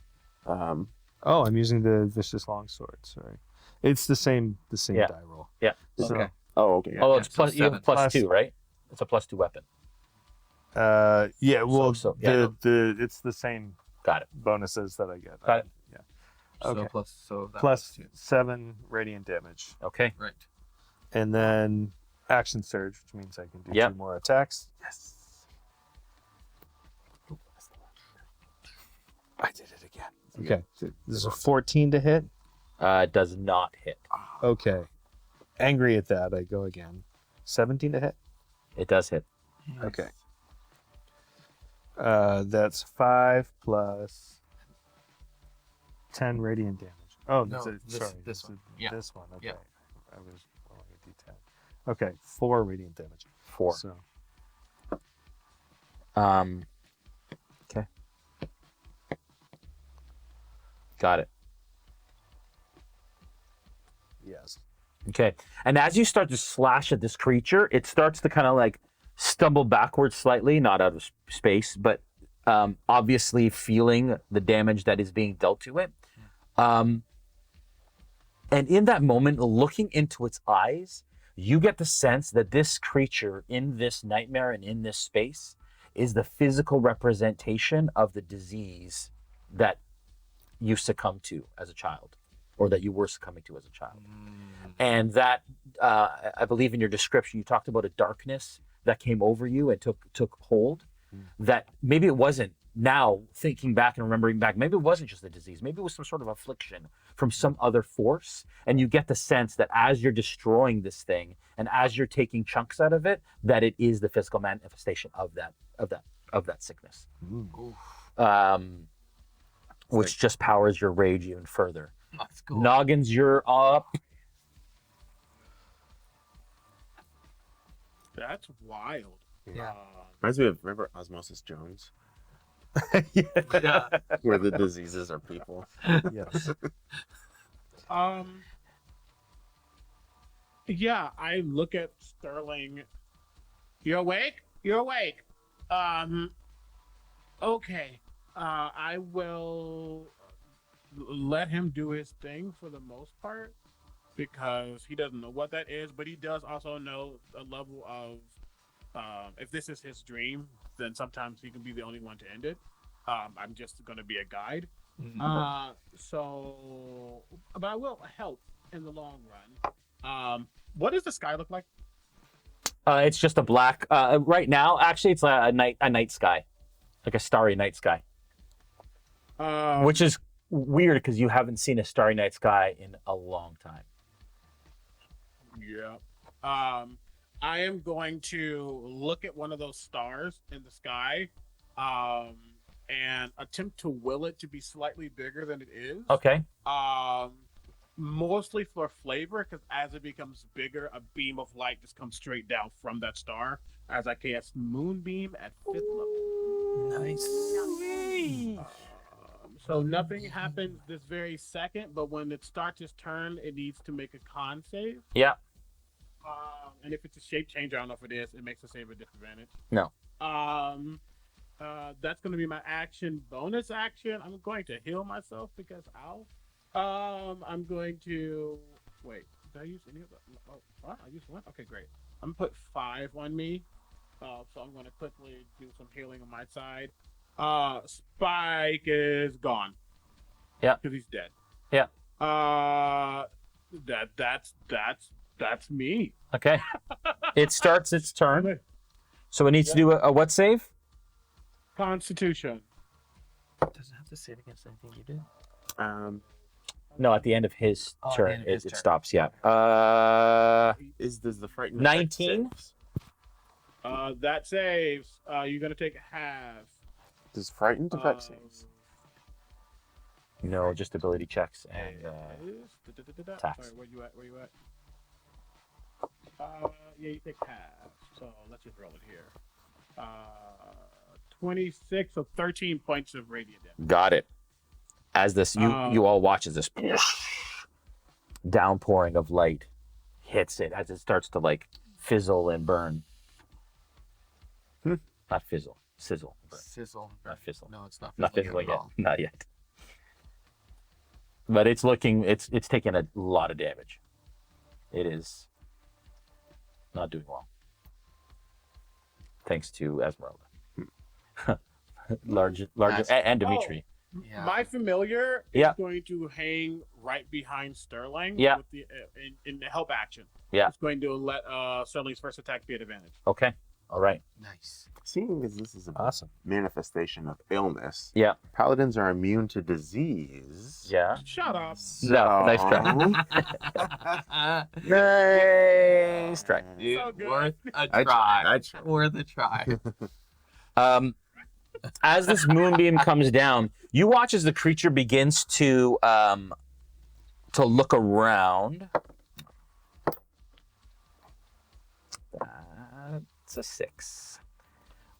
Oh, I'm using the vicious longsword. Sorry, it's the same Yeah. die roll. Yeah. So, Okay. Oh, okay. Oh, Yeah, it's so plus. You have 7. plus 2, right? It's a plus 2 weapon. Yeah. Well, yeah. it's the same Got it. bonuses that I get. Got it. Yeah. So Okay. plus Plus two. 7 radiant damage, Okay. Right. and then action surge, which means I can do Yep. 2 more attacks. Yes. I did it again. Okay. This is a 14 to hit. Does not hit. Okay. Angry at that, I go again. 17 to hit. It does hit. Okay. That's 5 plus 10 radiant damage. Oh, No, sorry. this one. Yeah. This one. Okay. Yeah. I was rolling a d10. Okay, 4 radiant damage. 4. So Okay. Got it. yes. Okay. And as you start to slash at this creature, it starts to kind of like stumble backwards slightly, not out of space, but obviously feeling the damage that is being dealt to it. And in that moment, looking into its eyes, you get the sense that this creature in this nightmare and in this space is the physical representation of the disease that you succumbed to as a child, or that you were succumbing to as a child. And that, I believe in your description, you talked about a darkness that came over you and took hold. That maybe it wasn't, now thinking back and remembering back, maybe it wasn't just a disease, maybe it was some sort of affliction from some other force. And you get the sense that as you're destroying this thing and as you're taking chunks out of it, that it is the physical manifestation of that sickness. Which just powers your rage even further. That's cool. Noggins, you're up. That's wild. Yeah. Reminds me of, remember Osmosis Jones, Yeah. where the diseases are people. Yes. Yeah, I look at Sterling. You awake? You're awake. Okay. I will let him do his thing for the most part because he doesn't know what that is, but he does also know a level of if this is his dream, then sometimes he can be the only one to end it. I'm just going to be a guide. But I will help in the long run. What does the sky look like? It's just a black. Right now, actually, it's a night sky, like a starry night sky, which is weird because you haven't seen a starry night sky in a long time. Yeah. I am going to look at one of those stars in the sky, and attempt to will it to be slightly bigger than it is. Okay. Mostly for flavor, because as it becomes bigger, a beam of light just comes straight down from that star as I cast Moonbeam at 5th level. Nice. So nothing happens this very second, but when it starts its turn, it needs to make a con save. Yeah. And if it's a shape change, I don't know if it is, it makes the save a disadvantage. No. That's going to be my action. Bonus action, I'm going to heal myself because I'm going to wait. Did I use any of the? Oh, what? I used one. Okay, great. I'm gonna put 5 on me. So I'm going to quickly do some healing on my side. Spike is gone. Yeah. Because he's dead. Yeah. That's me. Okay. It starts its turn, so it needs to do a what save? Constitution. Doesn't have to save against anything you do. No, at the end of his Oh, at the turn, end of his it turn. stops. Yeah. Does the frightened 19? That saves. You're gonna take half. Does frightened affect saves? No, just ability checks and attacks. Sorry, where you at? Yeah, you take half. So let's just roll it here. 26, so 13 points of radiant damage. Got it. As this, you all watch as this downpouring of light hits it as it starts to like fizzle and burn. Not fizzle, sizzle. Burn. Sizzle. Not fizzle. No, it's not Not fizzling fizzling at yet. all. Not yet. But it's looking, it's taking a lot of damage. It is not doing well. Thanks to Esmeralda. larger, and Dimitri. Yeah. My familiar is Yeah. going to hang right behind Sterling. Yeah. With the, in the help action. Yeah. It's going to let Sterling's first attack be at advantage. Okay. All right. Nice. Seeing as this is a Awesome. manifestation of illness, Yeah. paladins are immune to disease. Yeah. Shut up. No, nice try. Nice try. Dude, So good. worth a I try. tried. Worth a try. As this moonbeam comes down, you watch as the creature begins to look around. That's a 6.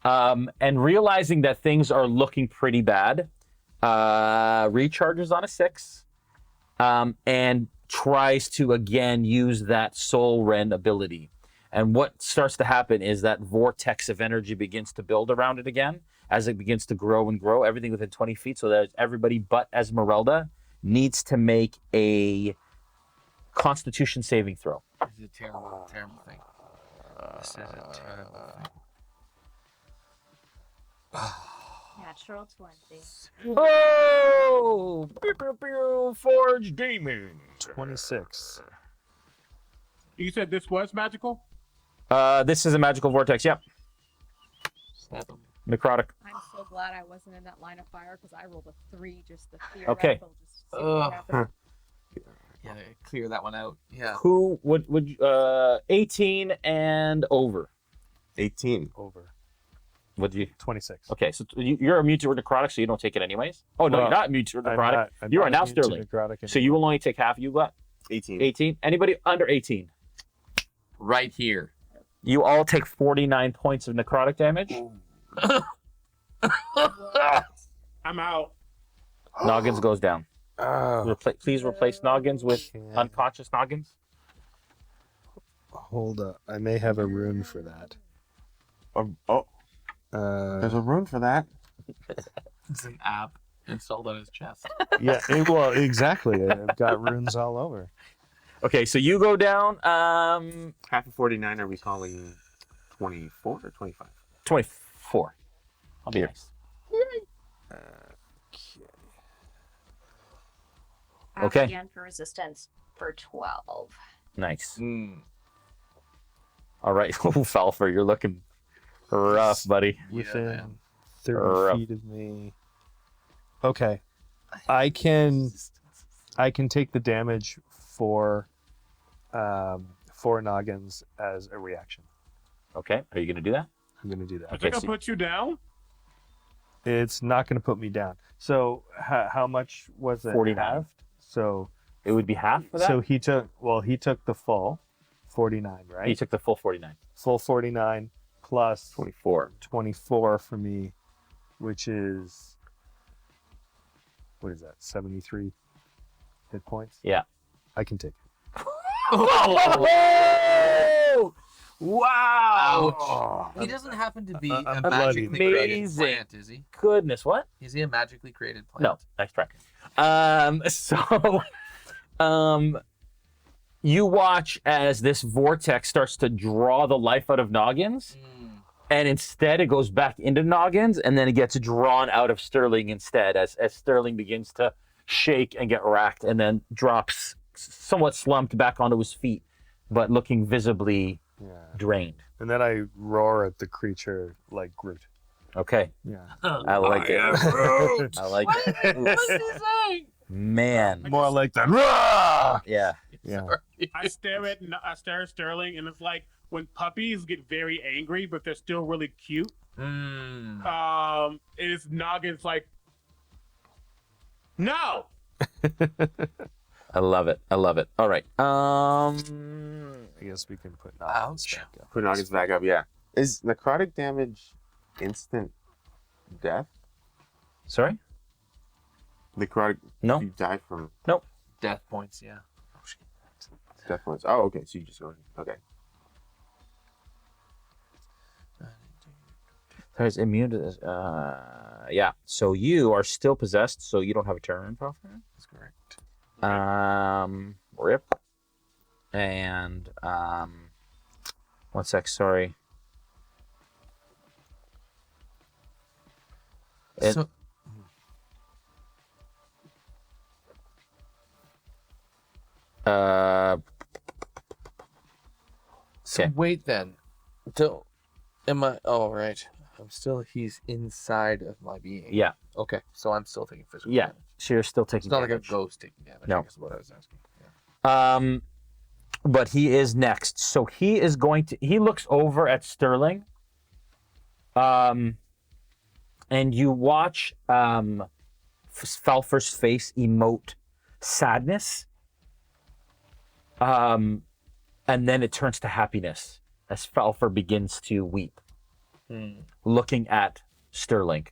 And realizing that things are looking pretty bad, recharges on a 6, and tries to again use that soul rend ability. And what starts to happen is that vortex of energy begins to build around it again as it begins to grow and grow, everything within 20 feet. So that everybody but Esmeralda needs to make a Constitution saving throw. This is a terrible, terrible thing. This is a terrible thing. Natural 20. Oh! Pew, pew, pew, Forge Demon. 26. You said this was magical? This is a magical vortex. Yep. 7. Necrotic. I'm so glad I wasn't in that line of fire because I rolled a 3 just to Okay. theoretical. Just see what happens. Yeah, clear that one out. Yeah. Who would 18 and over? 18. Over. What do you? 26. Okay, so you're immune to necrotic, so you don't take it anyways. Oh no, Well, you're not immune to I'm necrotic. not You are now immune to Sterling. necrotic So you will only take half. You got 18. 18. Anybody under 18? Right here. You all take 49 points of necrotic damage. I'm out. Noggins goes down. Oh, Please replace Noggins with unconscious Noggins. hold up. I may have a rune for that. There's a rune for that. It's an app installed on his chest. Yeah, well, exactly. I've got runes all over. Okay, so you go down. Half of 49 are we calling 24 or 25? 24. I'll be nice. Okay. Again for resistance for 12. Nice. Mm. All right, Falfer, you're looking rough, buddy. Within man. 30 Rough. feet of me. Okay. I can take the damage for noggins as a reaction. Okay, are you going to do that? I'm going to do that. I Okay, think I'll so- put you down. It's not going to put me down. So how much was it? 49. Halved? So It would be half for that? so he took the full 49, right? He took the full 49. Full 49 plus 24. 24 for me, which is what is that? 73 hit points. Yeah. I can take it. Oh! Wow! Ouch. He doesn't happen to be I'm a bloody. magically created Amazing. plant, is he? Goodness, what? Is he a magically created plant? No, nice try. You watch as this vortex starts to draw the life out of Noggins, Mm. and instead it goes back into Noggins, and then it gets drawn out of Sterling instead as Sterling begins to shake and get racked, and then drops somewhat slumped back onto his feet, but looking visibly Yeah. drained. And then I roar at the creature like Groot. Okay, Yeah. I like it. I like it. What's he saying? Man, More like that. Rah! yeah. Yeah. I stare at Sterling, and it's like when puppies get very angry, but they're still really cute. Mm. It is Noggin's like, no. I love it. I love it. All right. I guess we can put Ouch. back up. Put Noggins back up, yeah. Is necrotic damage instant death? Sorry? Necrotic. No. You die from Death points, yeah. death points. Oh, okay. So you just go. Okay. There's immune to this. Yeah. So you are still possessed, so you don't have a turn, Falfar. That's correct. Rip. And one sec, sorry. So, so okay. wait then. Am I? Oh, right. He's inside of my being. Yeah. Okay, so I'm still taking physical Yeah. damage. So you're still It's taking not damage. like a ghost taking damage. No. I guess is what I was asking. Yeah. But he is next. So he is going to. He looks over at Sterling. And you watch Falfar's face emote sadness. And then it turns to happiness as Falfar begins to weep, looking at Sterling.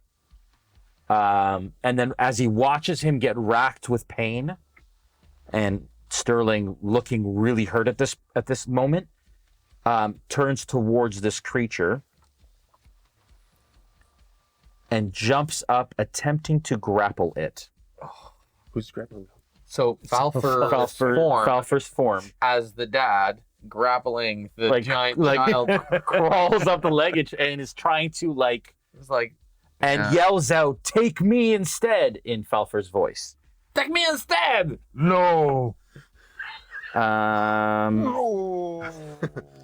And then as he watches him get racked with pain, and Sterling looking really hurt at this moment, turns towards this creature and jumps up, attempting to grapple it. Who's grappling? So Falfar's form as the dad grappling the giant child. crawls up the leg and is trying to It's like yells out, "Take me instead!" in Falfar's voice. take me instead. No.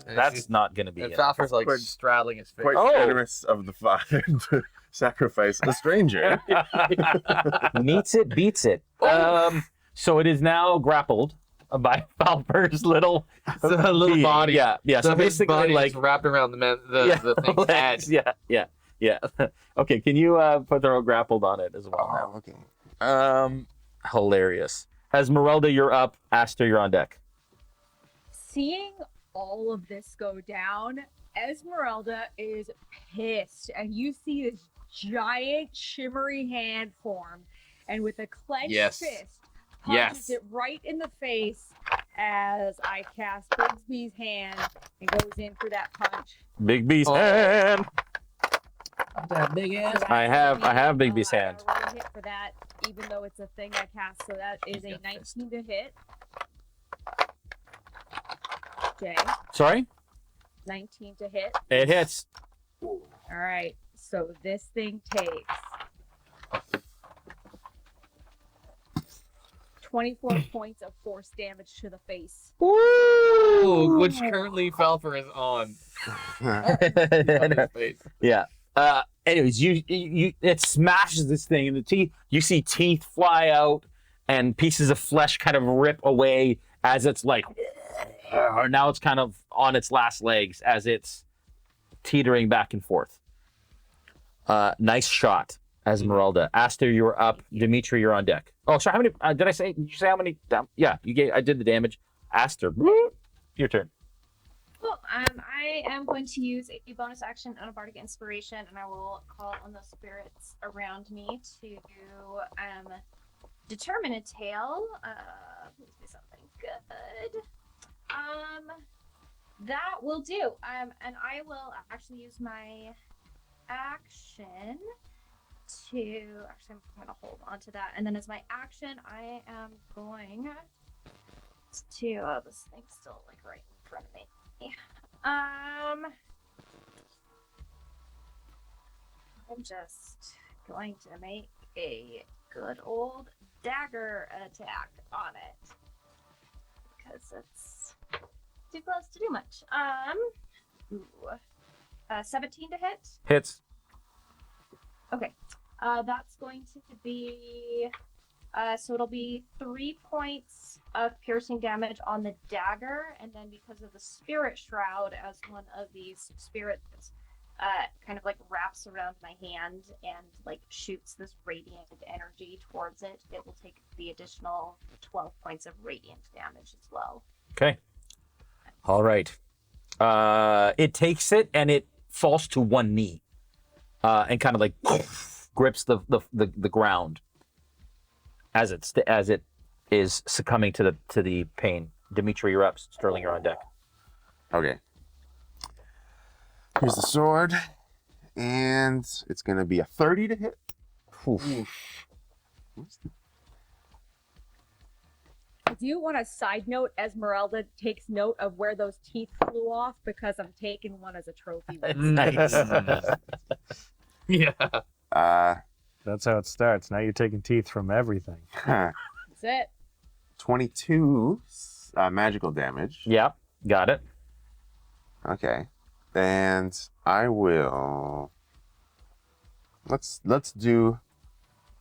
That's not going to be And it. Falfar's like straddling his face. Quite generous of the father to sacrifice a stranger. Meets it, beats it. So it is now grappled by Falfar's little body. Yeah. So So his basically, body is wrapped around the thing's head. Yeah. Okay, can you throw grappled on it as well? Oh, okay. Hilarious. Esmeralda, you're up. Aster, you're on deck. Seeing all of this go down, Esmeralda is pissed, and you see this giant shimmery hand form, and with a clenched fist, punches it right in the face as I cast Bigsby's hand and goes in for that punch. Big B's hand. That big ass. I have Big B's hand. I roll a hit for that, even though it's a thing I cast, so that is a 19 to hit. Okay, Sorry? 19 to hit. It hits. All right, so this thing takes 24 points of force damage to the face. Ooh, which currently Falfar is on. On his face. Yeah. Anyways, you it smashes this thing in the teeth. You see teeth fly out and pieces of flesh kind of rip away as it's like, or now it's kind of on its last legs as it's teetering back and forth. Nice shot, Esmeralda. Aster, you're up. Dimitri, you're on deck. Oh, sorry. How many? Did you say how many? Yeah, you gave. I did the damage. Aster, your turn. Well, I am going to use a bonus action on a bardic inspiration, and I will call on the spirits around me to determine a tale. Please be something good. That will do. And I will actually use my action to. Actually, I'm going to hold on to that, and then as my action, I am going to. Oh, this thing's still like right in front of me. I'm just going to make a good old dagger attack on it because it's too close to do much. 17 to hit. Hits. Okay. That's going to be so it'll be 3 points of piercing damage on the dagger, and then because of the spirit shroud, as one of these spirits kind of like wraps around my hand and like shoots this radiant energy towards it, it will take the additional 12 points of radiant damage as well. Okay. All right. It takes it and it falls to one knee and kind of like grips the ground as it is succumbing to the pain. Dimitri, you're up. Sterling, you're on deck. Okay. Here's the sword, and it's gonna be a 30 to hit. I do want a side note. Esmeralda takes note of where those teeth flew off because I'm taking one as a trophy. Nice. Yeah. That's how it starts. Now you're taking teeth from everything. That's it. 22 magical damage. Yeah, got it. Okay. And I will let's do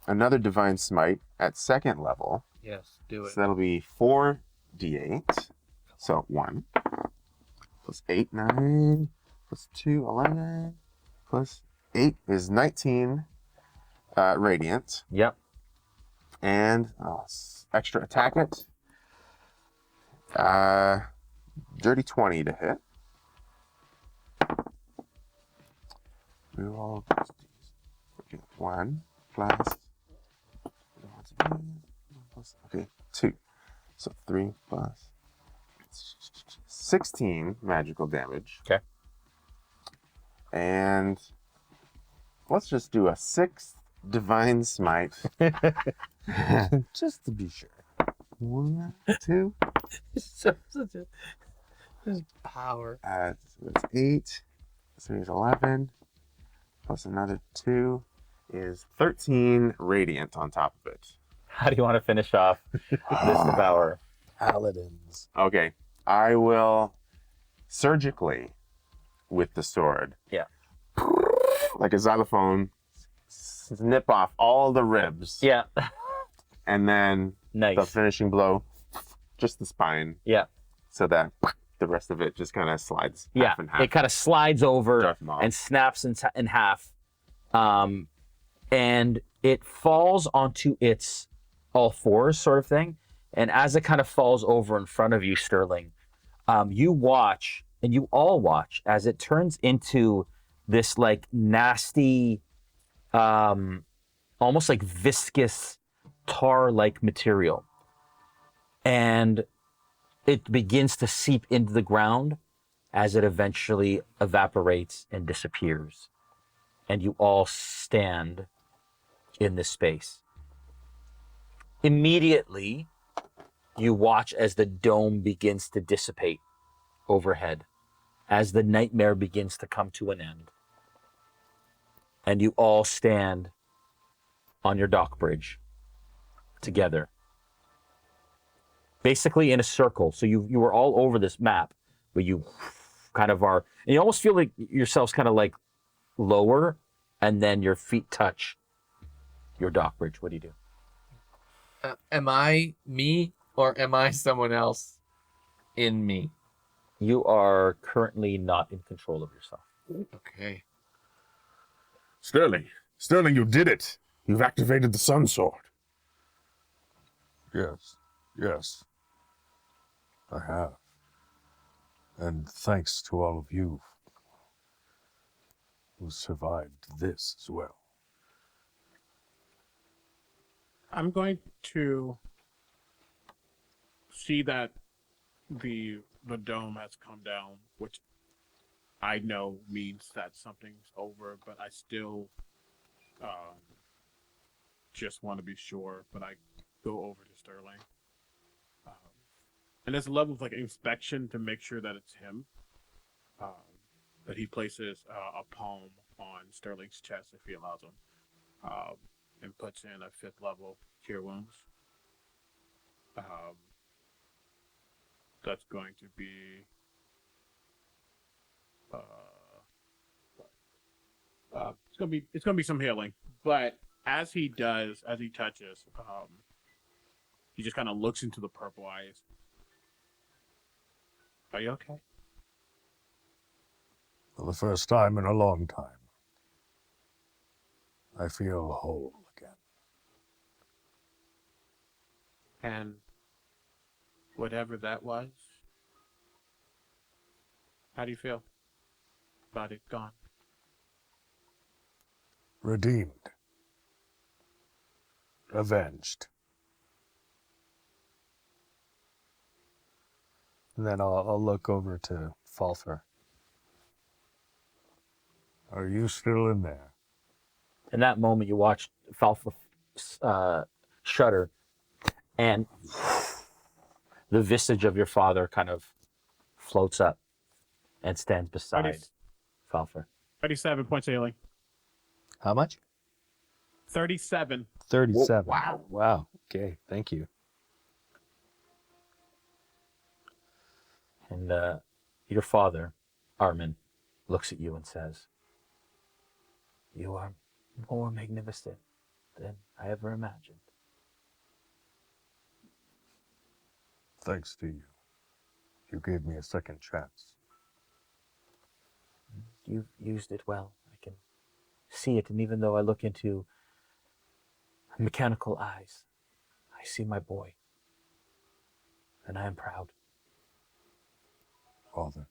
another divine smite at second level. Yes, do it. So that'll be 4d8. So 1 plus 8, 9 plus 2, 11 plus 8 is 19 radiant. Yep. And extra attack it. Dirty 20 to hit. Reroll. Okay, 1 plus. Okay, 2. So 3 plus 16 magical damage. Okay. And let's just do a 6th divine smite. Just to be sure. 1, 2. Such a power. So it's 8. So it's 11. Plus another 2 is 13 radiant on top of it. How do you want to finish off this devour? Paladins. Okay. I will surgically with the sword. Yeah. Like a xylophone. Snip off all the ribs. Yeah. And then Nice. the finishing blow, just the spine. Yeah. So that the rest of it just kind of slides Yeah. half and half. It kind of slides over Drops them off. and snaps in half. And it falls onto its all fours sort of thing. And as it kind of falls over in front of you, Sterling, you watch, and you all watch, as it turns into this like nasty, almost like viscous tar-like material. And it begins to seep into the ground as it eventually evaporates and disappears. And you all stand in this space. Immediately, you watch as the dome begins to dissipate overhead, as the nightmare begins to come to an end. And you all stand on your dock bridge together, basically in a circle. So you were all over this map, but you kind of are, and you almost feel like yourselves kind of like lower, and then your feet touch your dock bridge. What do you do? Am I me or am I someone else in me? You are currently not in control of yourself. Okay. Sterling, you did it. You've activated the Sun Sword. Yes, I have. And thanks to all of you who survived this as well. I'm going to see that the dome has come down, which I know means that something's over, but I still just want to be sure. But I go over to Sterling, and there's a level of like inspection to make sure that it's him. But he places a palm on Sterling's chest if he allows him. And puts in a 5th level Cure Wounds. That's going to be it's gonna be some healing. But as he touches, he just kind of looks into the purple eyes. Are you okay? For the first time in a long time, I feel whole again. And whatever that was, how do you feel about it gone? Redeemed. Avenged. And then I'll look over to Falfer. Are you still in there? In that moment, you watch Falfa shudder, and the visage of your father kind of floats up and stands beside Falfer. 37 points of healing. How much? 37. 37. Wow. Wow. Okay. Thank you. And your father, Armin, looks at you and says, "You are more magnificent than I ever imagined." Thanks to you. You gave me a second chance. You've used it well. I can see it, and even though I look into mechanical eyes, I see my boy, and I am proud. Father.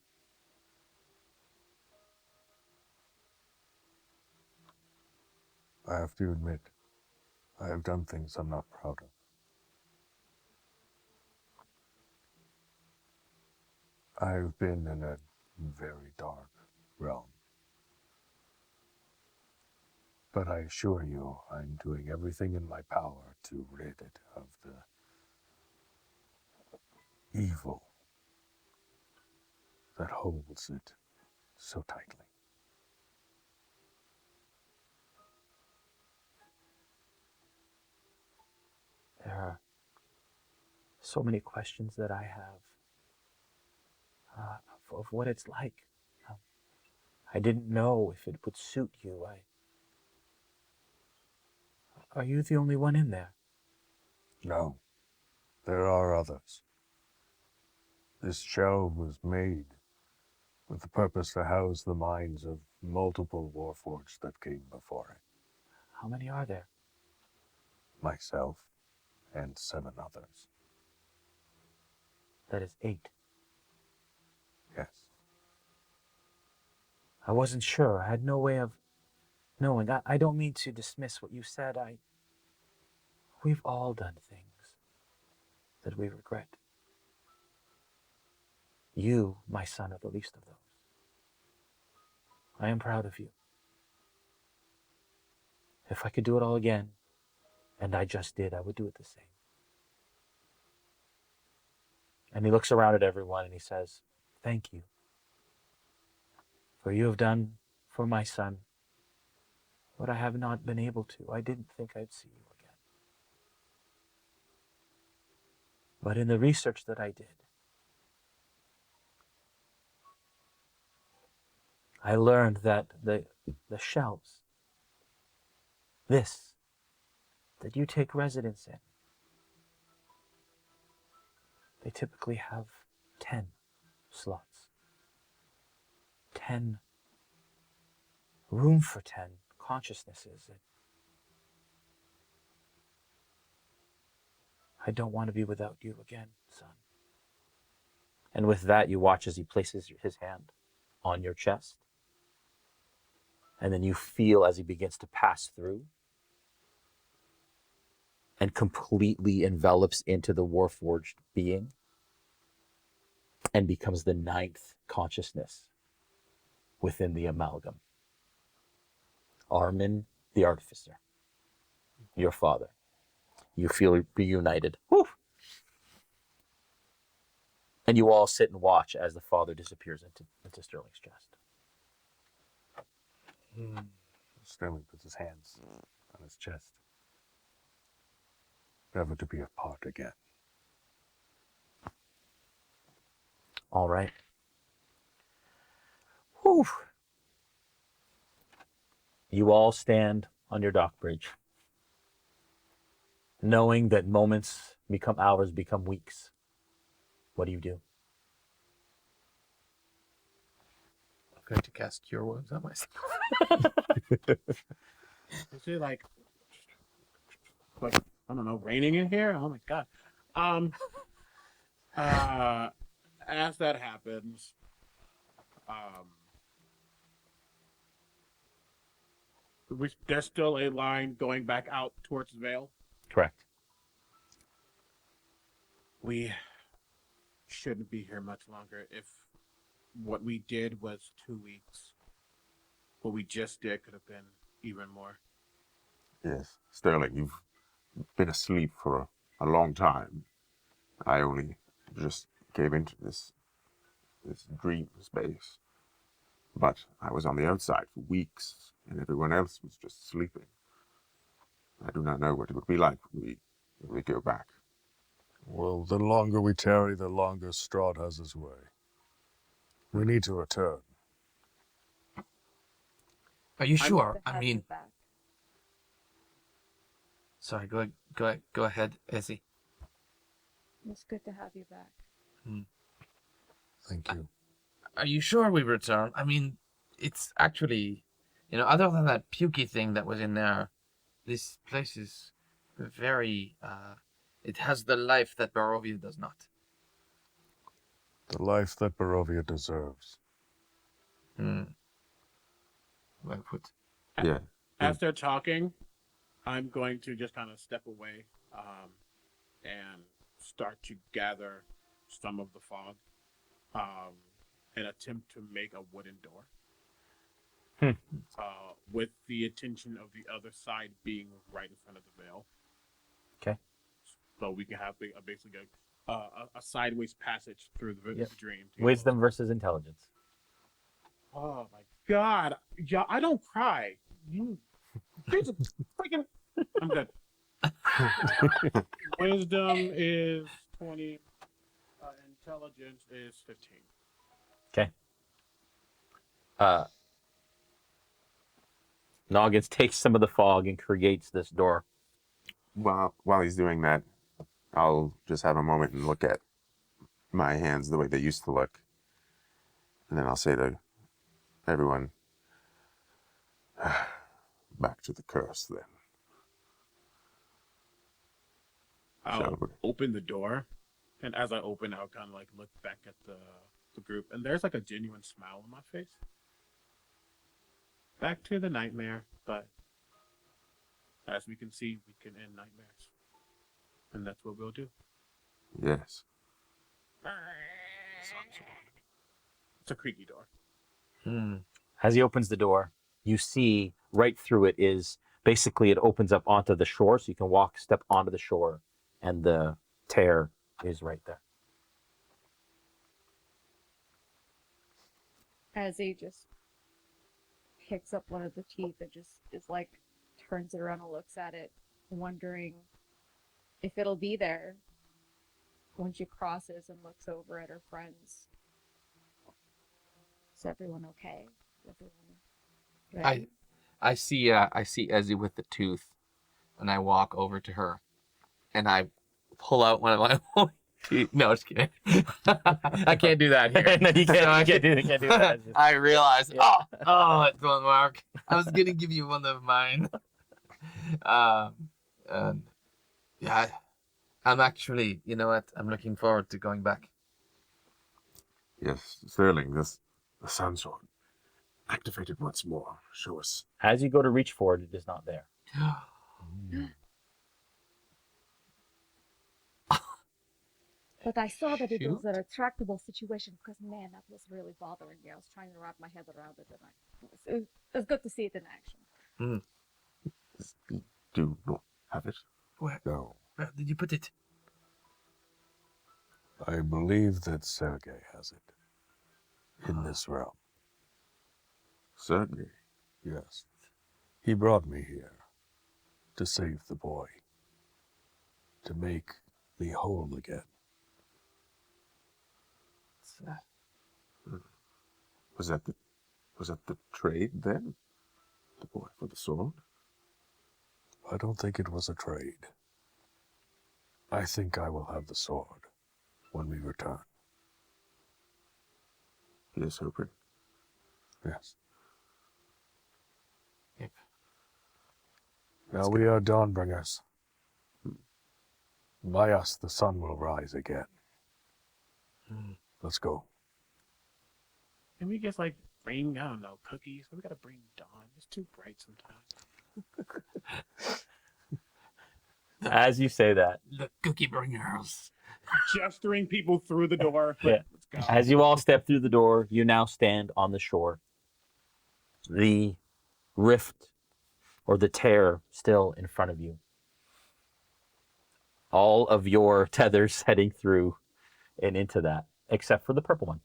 I have to admit, I have done things I'm not proud of. I've been in a very dark realm. But I assure you, I'm doing everything in my power to rid it of the evil that holds it so tightly. There are so many questions that I have of what it's like. I didn't know if it would suit you. Are you the only one in there? No, there are others. This shell was made with the purpose to house the minds of multiple warforged that came before it. How many are there? Myself and 7 others. That is 8. Yes. I wasn't sure. I had no way of knowing. I don't mean to dismiss what you said. We've all done things that we regret. You, my son, are the least of those. I am proud of you. If I could do it all again, and I just did, I would do it the same. And he looks around at everyone and he says, "Thank you. For you have done for my son what I have not been able to. I didn't think I'd see you again. But in the research that I did, I learned that the shelves, this, that you take residence in, they typically have 10 slots. 10, room for 10 consciousnesses. I don't want to be without you again, son." And with that, you watch as he places his hand on your chest. And then you feel as he begins to pass through and completely envelops into the Warforged being and becomes the 9th consciousness within the amalgam. Armin, the Artificer, your father. You feel reunited. Whew. And you all sit and watch as the father disappears into Sterling's chest. Sterling puts his hands on his chest. Never to be apart again. All right. Whew. You all stand on your dock bridge, knowing that moments become hours, become weeks. What do you do? I'm going to cast Cure Wounds on myself. Is it like, I don't know, raining in here? Oh my god. As that happens, There's still a line going back out towards the Vale. Correct. We shouldn't be here much longer. If what we did was 2 weeks, what we just did could have been even more. Yes, Sterling, you've been asleep for a long time. I only just came into this dream space. But I was on the outside for weeks, and everyone else was just sleeping. I do not know what it would be like when we go back. Well, the longer we tarry, the longer Strahd has his way. We need to return. Are you sure? Good to I have mean, you back. sorry. Go ahead, Ezzy. It's good to have you back. Thank you. Are you sure we return? I mean, it's actually, other than that pukey thing that was in there, this place is very, it has the life that Barovia does not. The life that Barovia deserves. Well put. Yeah. As they're talking, I'm going to just kind of step away and start to gather some of the fog and attempt to make a wooden door. With the intention of the other side being right in front of the Vale. Okay. So we can have basically a sideways passage through the dream. Wisdom versus intelligence. Oh my god. Yeah, I don't cry. You Jesus freaking I'm good. Wisdom is 20. Intelligence is 15. Okay. Noggins takes some of the fog and creates this door. While he's doing that, I'll just have a moment and look at my hands the way they used to look. And then I'll say to everyone, back to the curse then. I'll open the door, and as I open, I'll kind of like look back at the group, and there's like a genuine smile on my face. Back to the nightmare, but as we can see, we can end nightmares. And that's what we'll do. Yes. It's a creaky door. As he opens the door, you see right through it is basically it opens up onto the shore, so you can step onto the shore, and the tear is right there. As he just picks up one of the teeth and just is like turns it around and looks at it, wondering if it'll be there when she crosses and looks over at her friends. Is everyone okay? Everyone ready? I see Ezzy with the tooth, and I walk over to her, and I pull out one of my own teeth. No, just kidding. I can't do that here. No, you can't do that. I realized. Oh, it won't work. I was gonna give you one of mine. Yeah, I'm actually. You know what? I'm looking forward to going back. Yes, Sterling, the sun sword. Activated once more. Show us. As you go to reach for it, it is not there. But I saw that it was a retractable situation because, man, that was really bothering me. I was trying to wrap my head around it, and it was good to see it in action. Do not have it. No. Where did you put it? I believe that Sergei has it in this realm. Sergei? Yes. He brought me here to save the boy, to make me whole again. Was that the trade then? The boy for the sword? I don't think it was a trade. I think I will have the sword when we return. Yes, Hooper. Yes. Yep. Now we are Dawnbringers. By us, the sun will rise again. Let's go. Can we just like bring, I don't know, cookies. We gotta bring dawn. It's too bright sometimes. As you say that, The cookie bringers. Gesturing people through the door. Yeah. Let's go. as you all step through the door, you now stand on the shore. The rift or the tear still in front of you. All of your tethers heading through and into that, except for the purple one.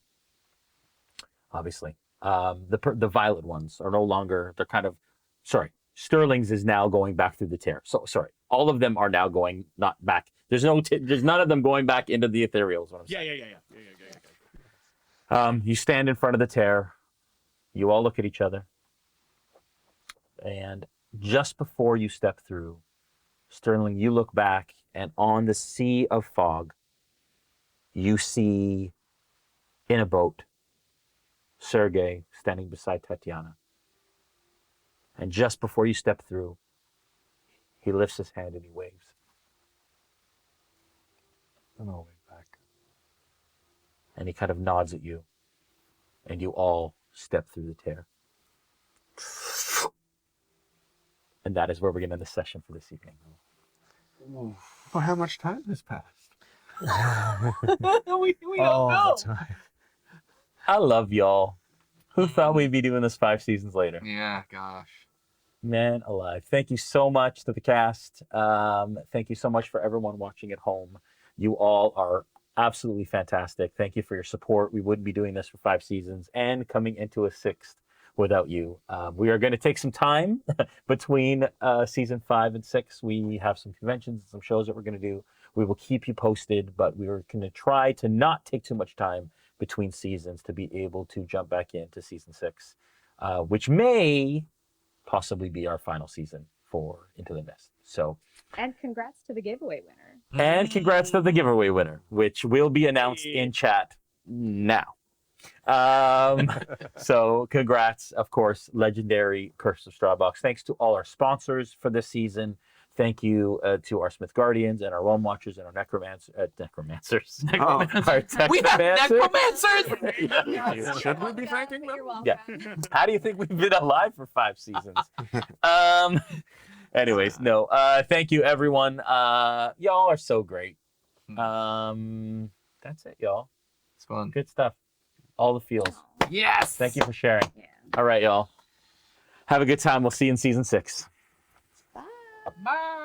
Obviously, the violet ones are no longer. They're kind of, sorry. Sterling's is now going back through the tear. So sorry, all of them are now going not back. There's none of them going back into the ethereal. Is what I'm saying. Yeah. You stand in front of the tear. You all look at each other. And just before you step through, Sterling, you look back, and on the sea of fog, you see in a boat Sergei standing beside Tatiana. And just before you step through, he lifts his hand and he waves. And I'll wait back. And he kind of nods at you. And you all step through the tear. And that is where we're going to end the session for this evening. For how much time has passed? we don't All know. the time. I love y'all. Who thought we'd be doing this 5 seasons later? Yeah, gosh. Man alive. Thank you so much to the cast. Thank you so much for everyone watching at home. You all are absolutely fantastic. Thank you for your support. We wouldn't be doing this for 5 seasons and coming into a 6th without you. We are going to take some time between season 5 and 6. We have some conventions and some shows that we're going to do. We will keep you posted, but we are going to try to not take too much time between seasons to be able to jump back into season 6, which may possibly be our final season for Into the Mist. So, And congrats to the giveaway winner. and congrats to the giveaway winner, which will be announced in chat now. So congrats, of course, legendary Curse of Strahd box. Thanks to all our sponsors for this season. Thank you to our Smith Guardians and our Realm Watchers and our necromancers. Our We have necromancers. necromancers! Should we be thanking them? You're welcome. Yeah. How do you think we've been alive for 5 seasons? Anyways, no. Thank you, everyone. Y'all are so great. That's it, y'all. It's fun. Good stuff. All the feels. Yes! Thank you for sharing. Yeah. All right, y'all. Have a good time. We'll see you in season 6. Bye. Bye!